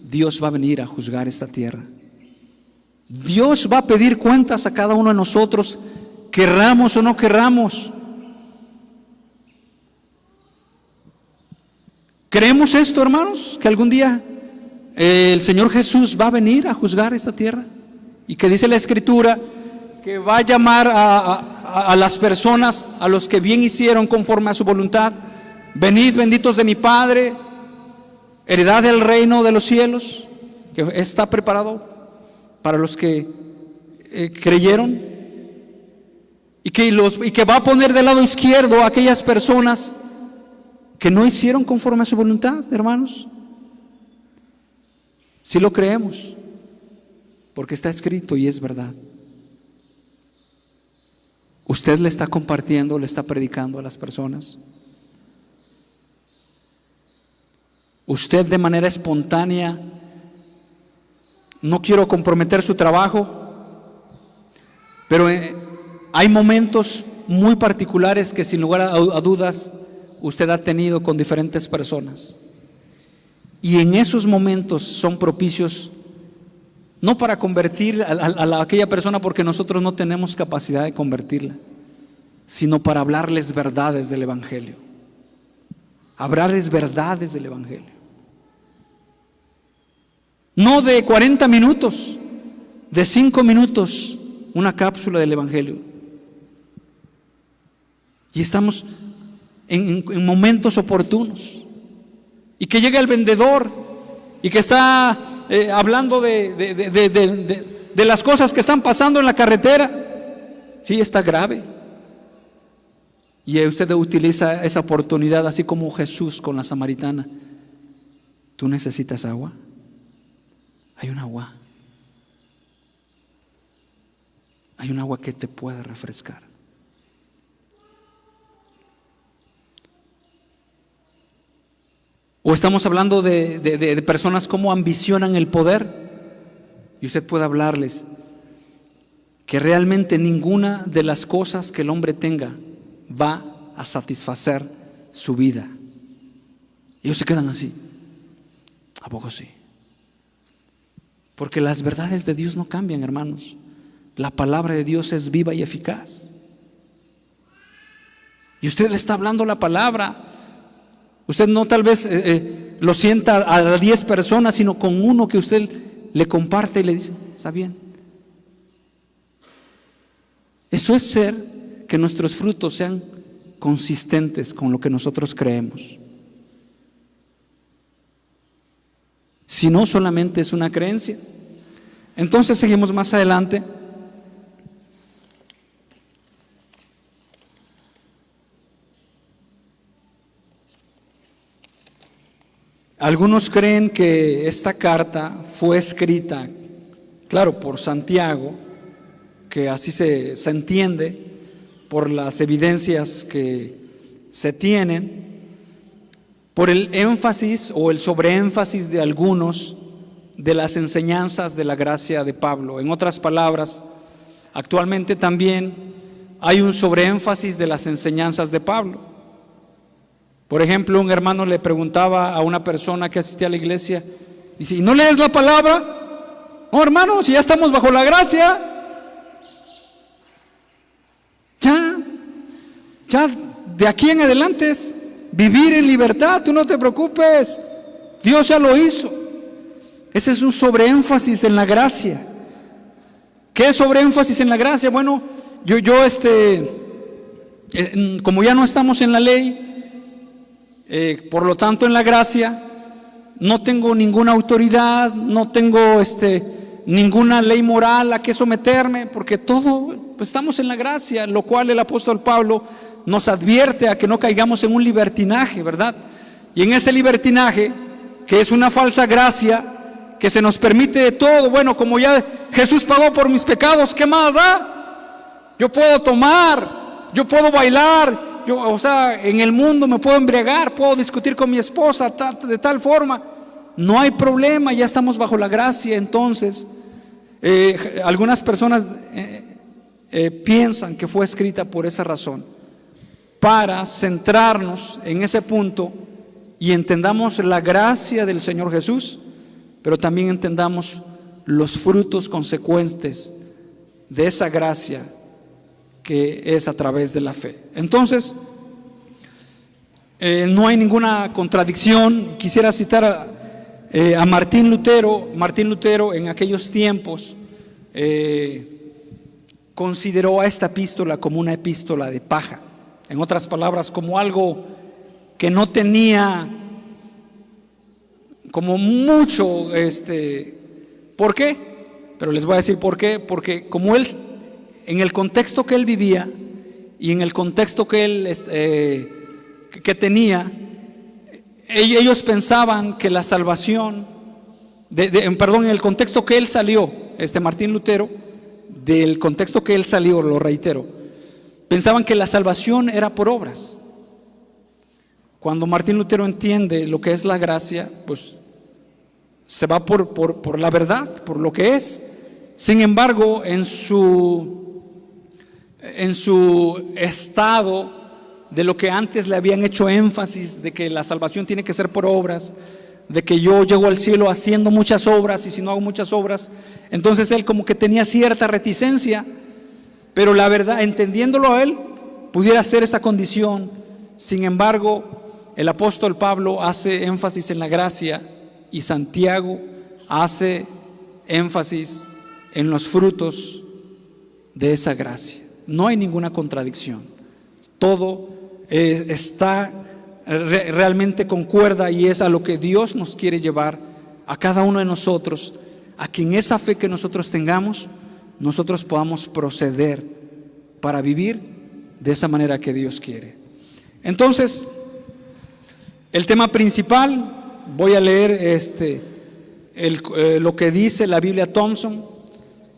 Dios va a venir a juzgar esta tierra. Dios va a pedir cuentas a cada uno de nosotros, querramos o no querramos. ¿Creemos esto, hermanos? Que algún día el Señor Jesús va a venir a juzgar esta tierra. Y que dice la Escritura que va a llamar a las personas, a los que bien hicieron conforme a su voluntad. Venid, benditos de mi Padre, heredad del reino de los cielos, que está preparado para los que creyeron, y que va a poner del lado izquierdo a aquellas personas que no hicieron conforme a su voluntad, hermanos. Si lo creemos, porque está escrito y es verdad. ¿Usted le está compartiendo, le está predicando a las personas? ¿Usted de manera espontánea, no quiero comprometer su trabajo, pero hay momentos muy particulares que sin lugar a dudas usted ha tenido con diferentes personas? Y en esos momentos son propicios no para convertir a aquella persona, porque nosotros no tenemos capacidad de convertirla, sino para hablarles verdades del Evangelio. Hablarles verdades del Evangelio. No de 40 minutos, de 5 minutos, una cápsula del Evangelio. Y estamos en momentos oportunos. Y que llega el vendedor y que está hablando de las cosas que están pasando en la carretera. Sí, está grave. Y usted utiliza esa oportunidad, así como Jesús con la samaritana. ¿Tú necesitas agua? Hay un agua. Hay un agua que te puede refrescar. O estamos hablando de personas como ambicionan el poder, y usted puede hablarles que realmente ninguna de las cosas que el hombre tenga va a satisfacer su vida. Y ellos se quedan así. ¿A poco sí? Porque las verdades de Dios no cambian, hermanos. La palabra de Dios es viva y eficaz. Y usted le está hablando la palabra. Usted no tal vez lo sienta a 10 personas, sino con uno que usted le comparte y le dice, está bien. Eso es ser que nuestros frutos sean consistentes con lo que nosotros creemos. Si no, solamente es una creencia. Entonces seguimos más adelante. Algunos creen que esta carta fue escrita, claro, por Santiago, que así se entiende por las evidencias que se tienen, por el énfasis o el sobreénfasis de algunos de las enseñanzas de la gracia de Pablo. En otras palabras, actualmente también hay un sobreénfasis de las enseñanzas de Pablo. Por ejemplo, un hermano le preguntaba a una persona que asistía a la iglesia, dice, ¿y no lees la palabra? No, hermano, si ya estamos bajo la gracia, ya de aquí en adelante es vivir en libertad, tú no te preocupes, Dios ya lo hizo. Ese es un sobreénfasis en la gracia. ¿Qué es sobreénfasis en la gracia? Bueno, como ya no estamos en la ley, por lo tanto en la gracia, no tengo ninguna autoridad, no tengo ninguna ley moral a que someterme, porque todo, pues estamos en la gracia, lo cual el apóstol Pablo nos advierte a que no caigamos en un libertinaje, ¿verdad? Y en ese libertinaje, que es una falsa gracia, que se nos permite de todo. Bueno, como ya Jesús pagó por mis pecados, ¿qué más da? Yo puedo tomar, yo puedo bailar, en el mundo me puedo embriagar, puedo discutir con mi esposa de tal forma. No hay problema, ya estamos bajo la gracia. Entonces, algunas personas piensan que fue escrita por esa razón, para centrarnos en ese punto y entendamos la gracia del Señor Jesús, pero también entendamos los frutos consecuentes de esa gracia que es a través de la fe. Entonces, no hay ninguna contradicción. Quisiera citar a Martín Lutero. Martín Lutero en aquellos tiempos consideró a esta epístola como una epístola de paja. En otras palabras, como algo que no tenía como mucho, ¿por qué? Pero les voy a decir por qué. Porque como él, en el contexto que él vivía y en el contexto que él que tenía, ellos pensaban que la salvación, en el contexto que él salió, Martín Lutero, del contexto que él salió, lo reitero, pensaban que la salvación era por obras. Cuando Martín Lutero entiende lo que es la gracia, pues se va por la verdad, por lo que es. Sin embargo, en su estado de lo que antes le habían hecho énfasis, de que la salvación tiene que ser por obras, de que yo llego al cielo haciendo muchas obras, y si no hago muchas obras, entonces él como que tenía cierta reticencia. Pero la verdad, entendiéndolo a él, pudiera ser esa condición. Sin embargo, el apóstol Pablo hace énfasis en la gracia y Santiago hace énfasis en los frutos de esa gracia. No hay ninguna contradicción. Todo está realmente concuerda, y es a lo que Dios nos quiere llevar a cada uno de nosotros, a que en esa fe que nosotros tengamos, nosotros podamos proceder para vivir de esa manera que Dios quiere. Entonces, el tema principal, voy a leer lo que dice la Biblia Thompson.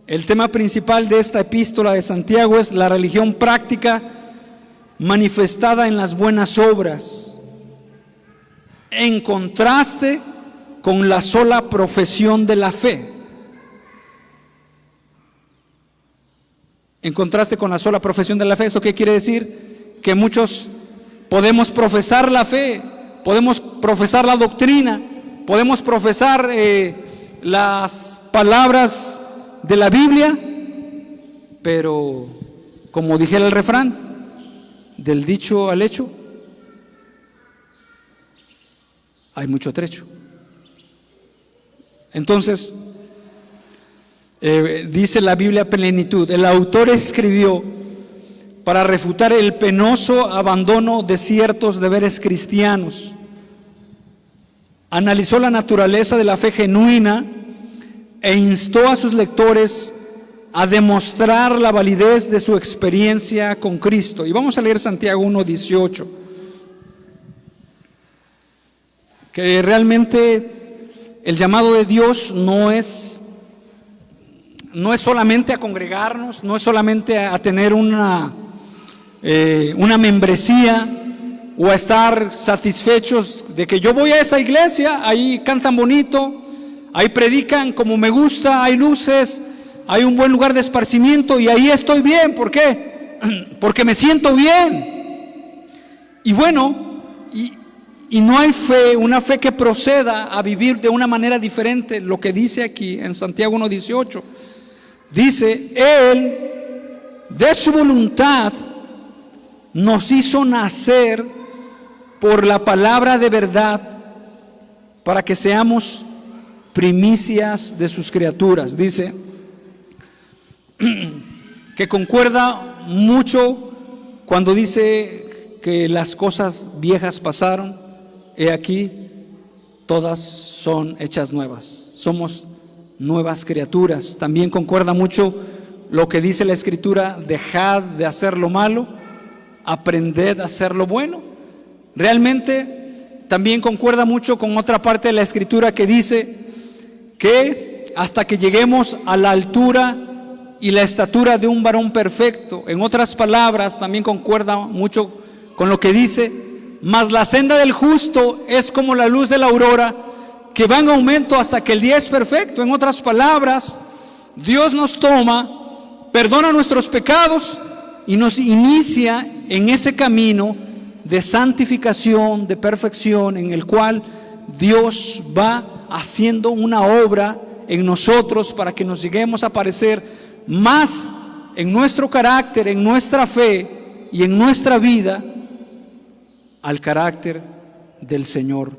El tema principal de esta epístola de Santiago es la religión práctica manifestada en las buenas obras, en contraste con la sola profesión de la fe. En contraste con la sola profesión de la fe. ¿Esto qué quiere decir? Que muchos podemos profesar la fe, podemos profesar la doctrina, podemos profesar las palabras de la Biblia, pero como dijera el refrán, del dicho al hecho hay mucho trecho. Entonces, dice la Biblia Plenitud, el autor escribió para refutar el penoso abandono de ciertos deberes cristianos. Analizó la naturaleza de la fe genuina e instó a sus lectores a demostrar la validez de su experiencia con Cristo. Y vamos a leer Santiago 1:18, que realmente el llamado de Dios no es solamente a congregarnos, no es solamente a tener una membresía o a estar satisfechos de que yo voy a esa iglesia, ahí cantan bonito, ahí predican como me gusta, hay luces, hay un buen lugar de esparcimiento y ahí estoy bien. ¿Por qué? Porque me siento bien. Y bueno, y no hay fe, una fe que proceda a vivir de una manera diferente. Lo que dice aquí en Santiago 1:18, dice: Él de su voluntad nos hizo nacer por la palabra de verdad, para que seamos primicias de sus criaturas. Dice que concuerda mucho cuando dice que las cosas viejas pasaron, he aquí, todas son hechas nuevas. Somos nuevas criaturas. También concuerda mucho lo que dice la Escritura: dejad de hacer lo malo, aprended a hacer lo bueno. Realmente también concuerda mucho con otra parte de la Escritura que dice que hasta que lleguemos a la altura y la estatura de un varón perfecto. En otras palabras, también concuerda mucho con lo que dice: mas la senda del justo es como la luz de la aurora, que va en aumento hasta que el día es perfecto. En otras palabras, Dios nos toma, perdona nuestros pecados y nos inicia en ese camino de santificación, de perfección, en el cual Dios va haciendo una obra en nosotros para que nos lleguemos a parecer más en nuestro carácter, en nuestra fe y en nuestra vida al carácter del Señor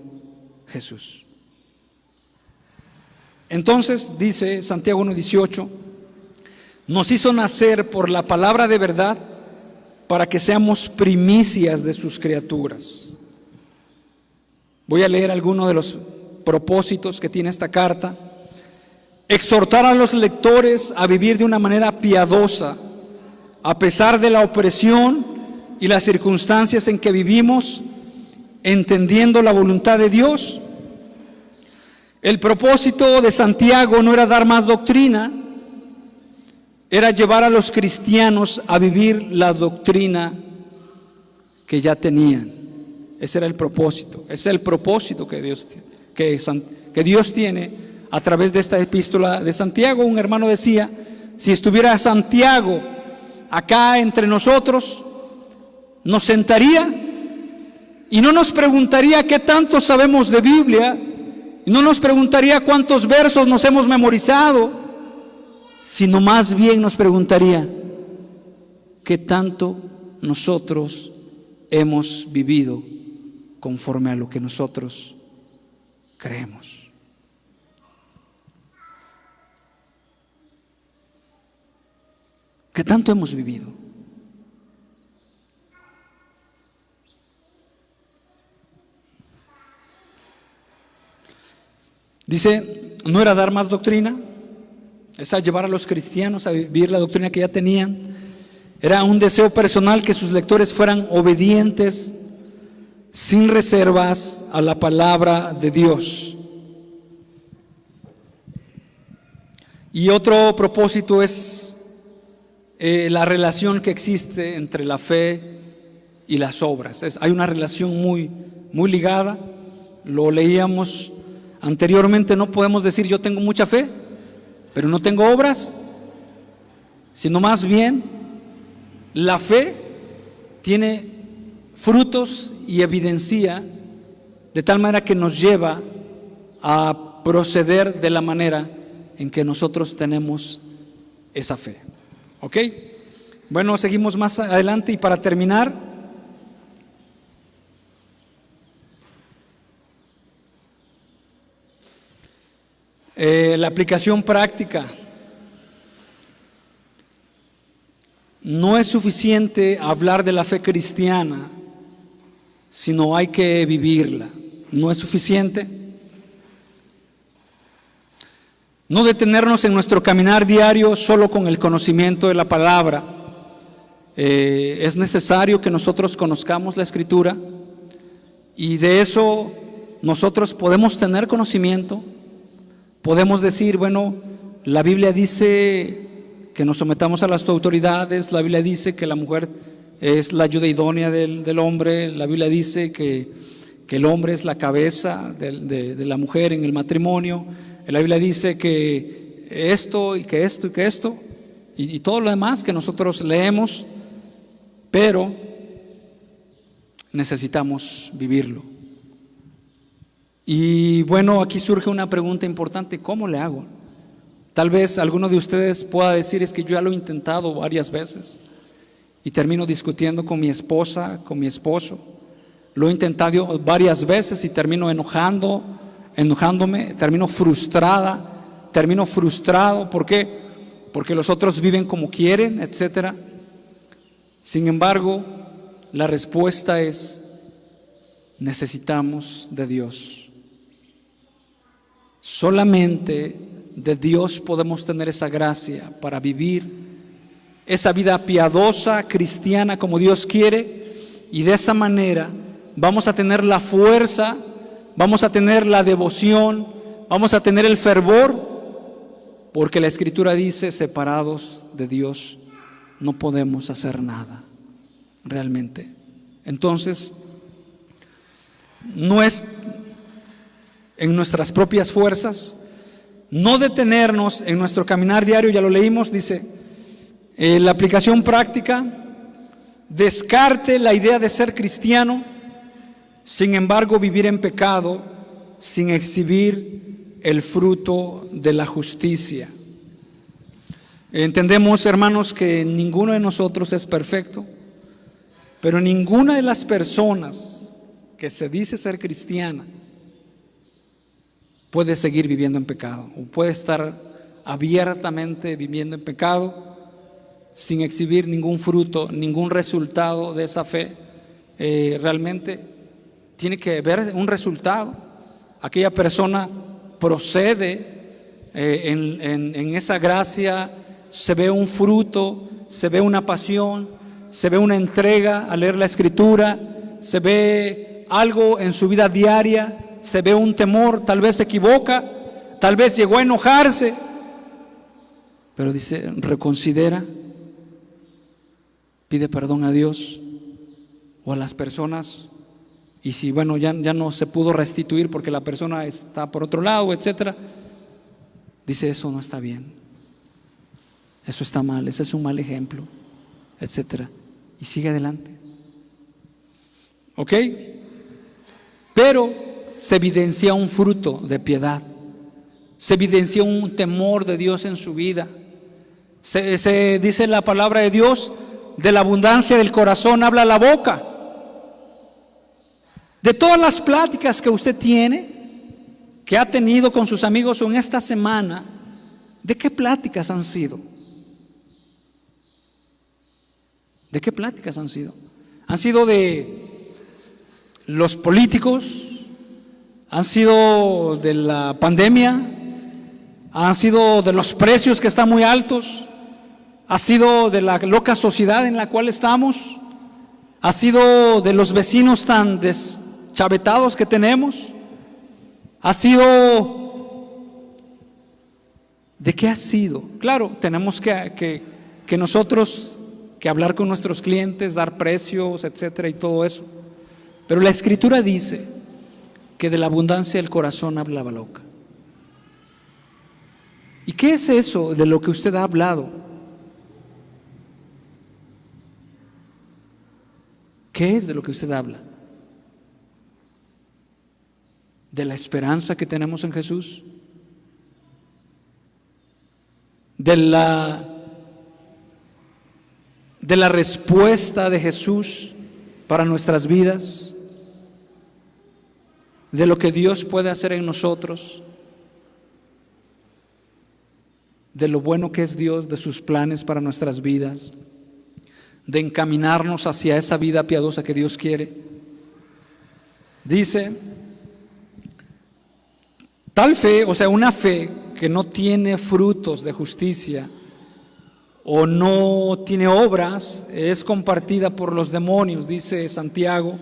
Jesús. Entonces dice Santiago 1:18, nos hizo nacer por la palabra de verdad para que seamos primicias de sus criaturas. Voy a leer algunos de los propósitos que tiene esta carta. Exhortar a los lectores a vivir de una manera piadosa, a pesar de la opresión y las circunstancias en que vivimos, entendiendo la voluntad de Dios. El propósito de Santiago no era dar más doctrina, era llevar a los cristianos a vivir la doctrina que ya tenían. Ese era el propósito, ese es el propósito que Dios tiene a través de esta epístola de Santiago. Un hermano decía: si estuviera Santiago acá entre nosotros, nos sentaría y no nos preguntaría qué tanto sabemos de Biblia, y no nos preguntaría cuántos versos nos hemos memorizado, sino más bien nos preguntaría qué tanto nosotros hemos vivido conforme a lo que nosotros creemos. ¿Qué tanto hemos vivido? Dice, no era dar más doctrina, es a llevar a los cristianos a vivir la doctrina que ya tenían. Era un deseo personal que sus lectores fueran obedientes, sin reservas, a la palabra de Dios. Y otro propósito es la relación que existe entre la fe y las obras. Hay una relación muy ligada. Lo leíamos anteriormente. No podemos decir yo tengo mucha fe, pero no tengo obras, sino más bien la fe tiene frutos y evidencia de tal manera que nos lleva a proceder de la manera en que nosotros tenemos esa fe. ¿Ok? Bueno, seguimos más adelante y para terminar, la aplicación práctica. No es suficiente hablar de la fe cristiana, sino hay que vivirla. No es suficiente. No detenernos en nuestro caminar diario solo con el conocimiento de la palabra. Es necesario que nosotros conozcamos la Escritura y de eso nosotros podemos tener conocimiento. Podemos decir, bueno, la Biblia dice que nos sometamos a las autoridades, la Biblia dice que la mujer es la ayuda idónea del hombre. La Biblia dice que el hombre es la cabeza de la mujer en el matrimonio. La Biblia dice que esto y que esto y que esto y todo lo demás que nosotros leemos, pero necesitamos vivirlo. Y bueno, aquí surge una pregunta importante: ¿cómo le hago? Tal vez alguno de ustedes pueda decir: es que yo ya lo he intentado varias veces y termino discutiendo con mi esposa, con mi esposo. Lo he intentado varias veces y termino enojándome, termino frustrado. ¿Por qué? Porque los otros viven como quieren, etcétera. Sin embargo, la respuesta es: necesitamos de Dios. Solamente de Dios podemos tener esa gracia para vivir esa vida piadosa, cristiana, como Dios quiere, y de esa manera vamos a tener la fuerza, vamos a tener la devoción, vamos a tener el fervor, porque la Escritura dice: separados de Dios no podemos hacer nada, realmente. Entonces, no es en nuestras propias fuerzas, no detenernos en nuestro caminar diario. Ya lo leímos, dice la aplicación práctica: descarte la idea de ser cristiano, sin embargo vivir en pecado sin exhibir el fruto de la justicia. Entendemos, hermanos, que ninguno de nosotros es perfecto, pero ninguna de las personas que se dice ser cristiana puede seguir viviendo en pecado, o puede estar abiertamente viviendo en pecado sin exhibir ningún fruto, ningún resultado de esa fe. Realmente tiene que haber un resultado. Aquella persona procede en esa gracia, se ve un fruto, se ve una pasión, se ve una entrega al leer la Escritura, se ve algo en su vida diaria, se ve un temor. Tal vez se equivoca, tal vez llegó a enojarse, pero dice: reconsidera, pide perdón a Dios o a las personas, y si bueno ya no se pudo restituir porque la persona está por otro lado, etcétera, dice: eso no está bien, eso está mal, ese es un mal ejemplo, etcétera, y sigue adelante. ¿Ok? Pero se evidencia un fruto de piedad, se evidencia un temor de Dios en su vida. Se dice la palabra de Dios: de la abundancia del corazón habla la boca. De todas las pláticas que usted tiene, que ha tenido con sus amigos o en esta semana, ¿de qué pláticas han sido? ¿De qué pláticas han sido? ¿Han sido de los políticos? ¿Han sido de la pandemia? ¿Han sido de los precios que están muy altos? ¿Ha sido de la loca sociedad en la cual estamos? ¿Ha sido de los vecinos tan deschavetados que tenemos? ¿Ha sido? ¿De qué ha sido? Claro, tenemos que nosotros que hablar con nuestros clientes, dar precios, etcétera, y todo eso. Pero la Escritura dice que de la abundancia del corazón habla la boca. ¿Y qué es eso de lo que usted ha hablado? ¿Qué es de lo que usted habla? ¿De la esperanza que tenemos en Jesús? ¿De la respuesta de Jesús para nuestras vidas? ¿De lo que Dios puede hacer en nosotros? ¿De lo bueno que es Dios, de sus planes para nuestras vidas? ¿De encaminarnos hacia esa vida piadosa que Dios quiere? Dice: tal fe, o sea, una fe que no tiene frutos de justicia o no tiene obras, es compartida por los demonios, dice Santiago,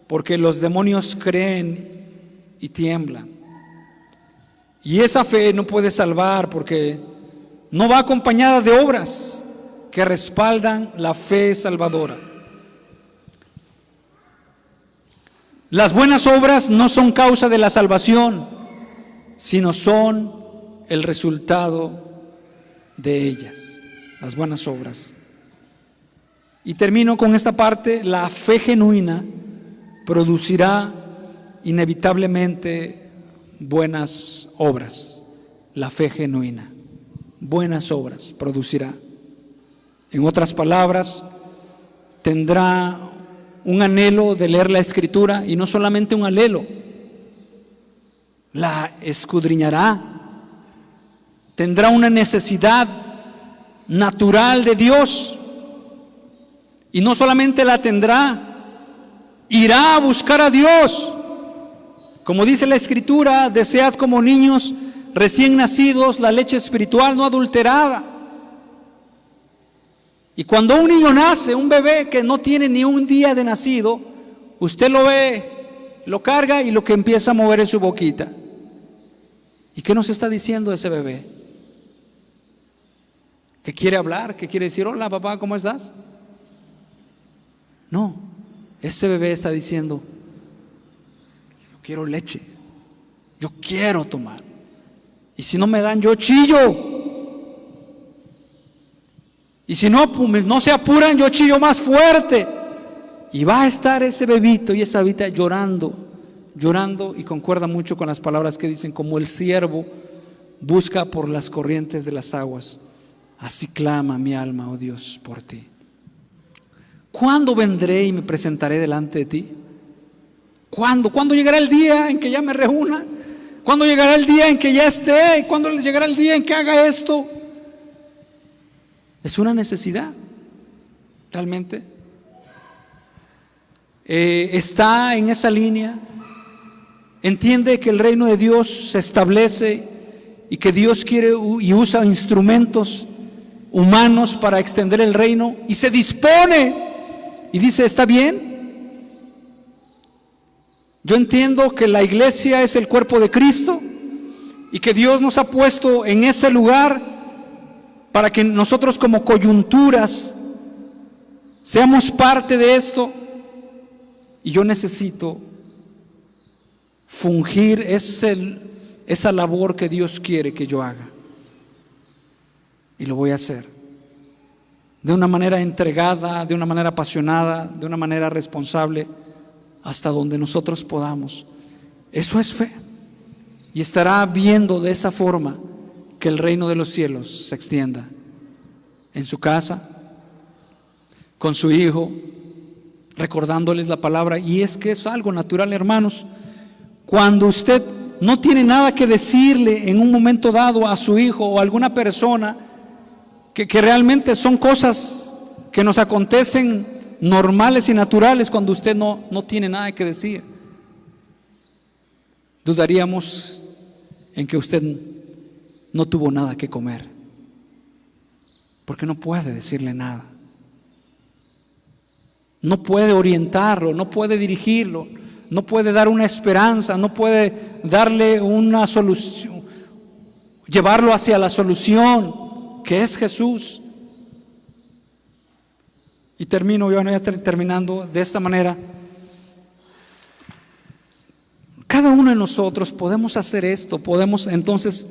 porque los demonios creen y tiemblan. Y esa fe no puede salvar porque no va acompañada de obras. que respaldan la fe salvadora. Las buenas obras no son causa de la salvación, sino son el resultado de ellas, las buenas obras. Y termino con esta parte: la fe genuina producirá inevitablemente buenas obras. La fe genuina, buenas obras producirá. En otras palabras, tendrá un anhelo de leer la Escritura, y no solamente un anhelo, la escudriñará. Tendrá una necesidad natural de Dios, y no solamente la tendrá, irá a buscar a Dios. Como dice la Escritura: desead como niños recién nacidos la leche espiritual no adulterada. Y cuando un niño nace, un bebé que no tiene ni un día de nacido, usted lo ve, lo carga y lo que empieza a mover es su boquita. ¿Y qué nos está diciendo ese bebé? ¿Que quiere hablar? ¿Que quiere decir: hola papá, ¿cómo estás? No, ese bebé está diciendo: yo quiero leche, yo quiero tomar, y si no me dan, yo chillo. Y si no se apuran, yo chillo más fuerte. Y va a estar ese bebito y esa bebita llorando, y concuerda mucho con las palabras que dicen: como el siervo busca por las corrientes de las aguas, así clama mi alma, oh Dios, por ti. ¿Cuándo vendré y me presentaré delante de ti? ¿Cuándo? ¿Cuándo llegará el día en que ya me reúna? ¿Cuándo llegará el día en que ya esté? ¿Cuándo llegará el día en que haga esto? Es una necesidad, realmente. Está en esa línea. Entiende que el reino de Dios se establece y que Dios quiere y usa instrumentos humanos para extender el reino, y se dispone y dice: está bien. Yo entiendo que la iglesia es el cuerpo de Cristo y que Dios nos ha puesto en ese lugar para que nosotros, como coyunturas, seamos parte de esto. Y yo necesito fungir esa labor que Dios quiere que yo haga, y lo voy a hacer de una manera entregada, de una manera apasionada, de una manera responsable, hasta donde nosotros podamos. Eso es fe, y estará viendo de esa forma que el reino de los cielos se extienda en su casa, con su hijo, recordándoles la palabra. Y es que es algo natural, hermanos. Cuando usted no tiene nada que decirle en un momento dado a su hijo o a alguna persona, que realmente son cosas que nos acontecen normales y naturales, cuando usted no tiene nada que decir, dudaríamos en que usted no tuvo nada que comer, porque no puede decirle nada, no puede orientarlo, no puede dirigirlo, no puede dar una esperanza, no puede darle una solución, llevarlo hacia la solución que es Jesús. Y termino, ya terminando de esta manera. Cada uno de nosotros podemos hacer esto, podemos entonces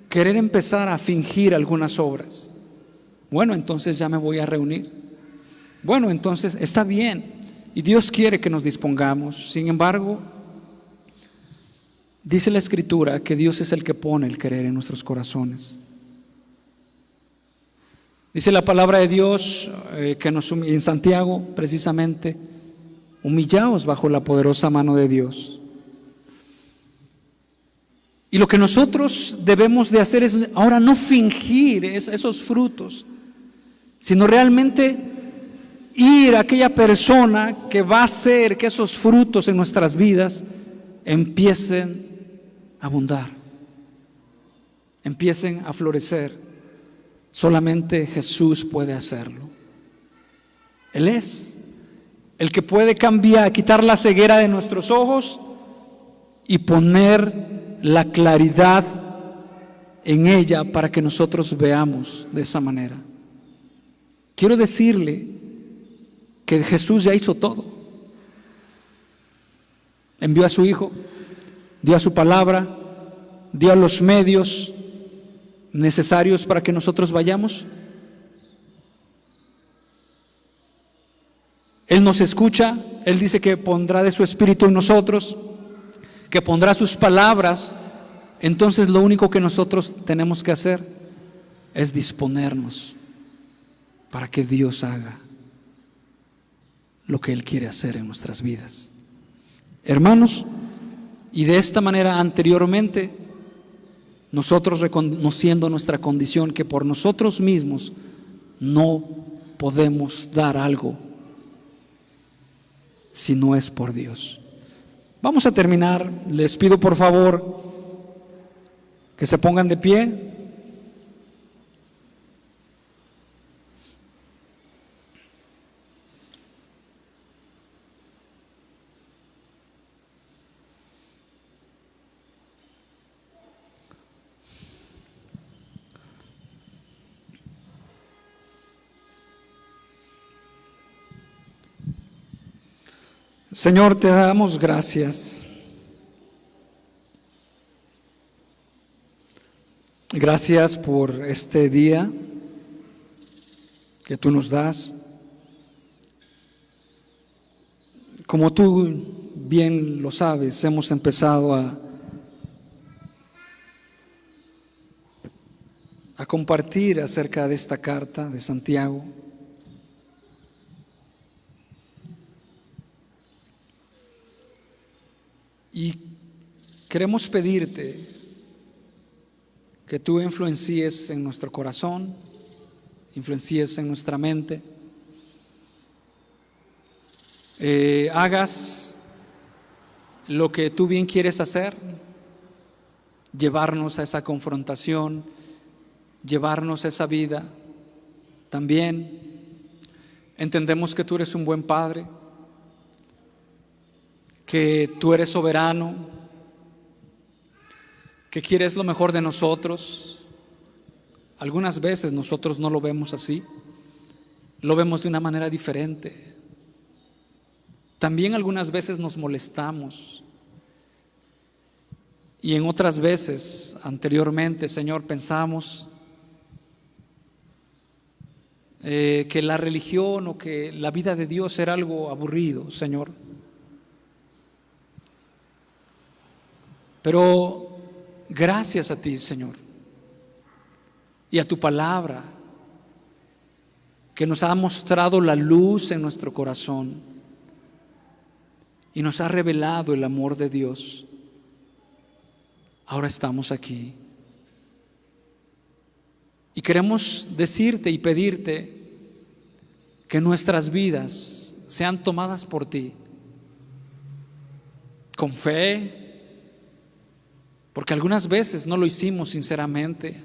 querer empezar a fingir algunas obras. Bueno, entonces ya me voy a reunir. Bueno, entonces está bien, y Dios quiere que nos dispongamos. Sin embargo, dice la Escritura que Dios es el que pone el querer en nuestros corazones. Dice la palabra de Dios que en Santiago, precisamente: humillaos bajo la poderosa mano de Dios. Y lo que nosotros debemos de hacer es ahora no fingir esos frutos, sino realmente ir a aquella persona que va a hacer que esos frutos en nuestras vidas empiecen a abundar, empiecen a florecer. Solamente Jesús puede hacerlo. Él es el que puede cambiar, quitar la ceguera de nuestros ojos y poner la claridad en ella para que nosotros veamos de esa manera. quiero decirle que Jesús ya hizo todo. Envió a su Hijo, dio a su palabra, dio a los medios necesarios para que nosotros vayamos. Él nos escucha, Él dice que pondrá de su Espíritu en nosotros, que pondrá sus palabras. Entonces lo único que nosotros tenemos que hacer es disponernos para que Dios haga lo que Él quiere hacer en nuestras vidas. Hermanos, y de esta manera anteriormente, nosotros reconociendo nuestra condición, que por nosotros mismos no podemos dar algo si no es por Dios. Vamos a terminar. Les pido por favor que se pongan de pie. Señor, te damos gracias. Gracias por este día que tú nos das. Como tú bien lo sabes, hemos empezado a compartir acerca de esta carta de Santiago. Y queremos pedirte que tú influencies en nuestro corazón, influencies en nuestra mente, hagas lo que tú bien quieres hacer, llevarnos a esa confrontación, llevarnos a esa vida. También entendemos que tú eres un buen Padre, que tú eres soberano, que quieres lo mejor de nosotros. Algunas veces nosotros no lo vemos así, lo vemos de una manera diferente. También algunas veces nos molestamos, y en otras veces anteriormente, Señor, pensamos que la religión o que la vida de Dios era algo aburrido, Señor. Pero gracias a ti, Señor, y a tu palabra, que nos ha mostrado la luz en nuestro corazón y nos ha revelado el amor de Dios. Ahora estamos aquí y queremos decirte y pedirte que nuestras vidas sean tomadas por ti con fe, porque algunas veces no lo hicimos sinceramente,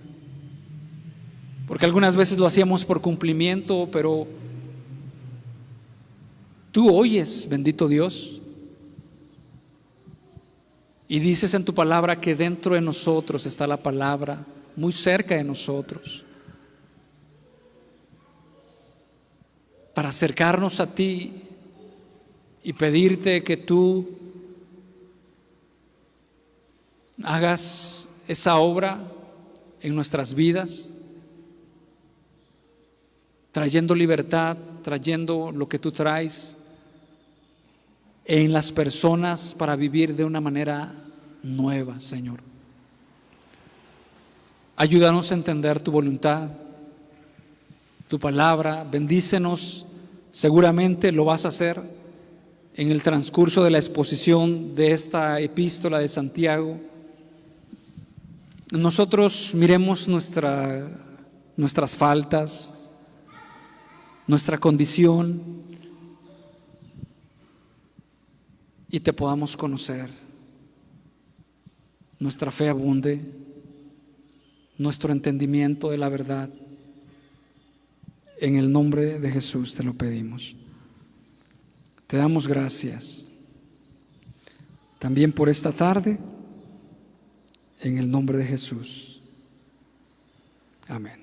porque algunas veces lo hacíamos por cumplimiento, pero tú oyes, bendito Dios, y dices en tu palabra que dentro de nosotros está la palabra, muy cerca de nosotros, para acercarnos a ti y pedirte que tú hagas esa obra en nuestras vidas, trayendo libertad, trayendo lo que tú traes en las personas para vivir de una manera nueva, Señor. Ayúdanos a entender tu voluntad, tu palabra. Bendícenos, seguramente lo vas a hacer en el transcurso de la exposición de esta epístola de Santiago. Nosotros miremos nuestras faltas, nuestra condición, y te podamos conocer. Nuestra fe abunde, nuestro entendimiento de la verdad. En el nombre de Jesús te lo pedimos. Te damos gracias también por esta tarde, en el nombre de Jesús. Amén.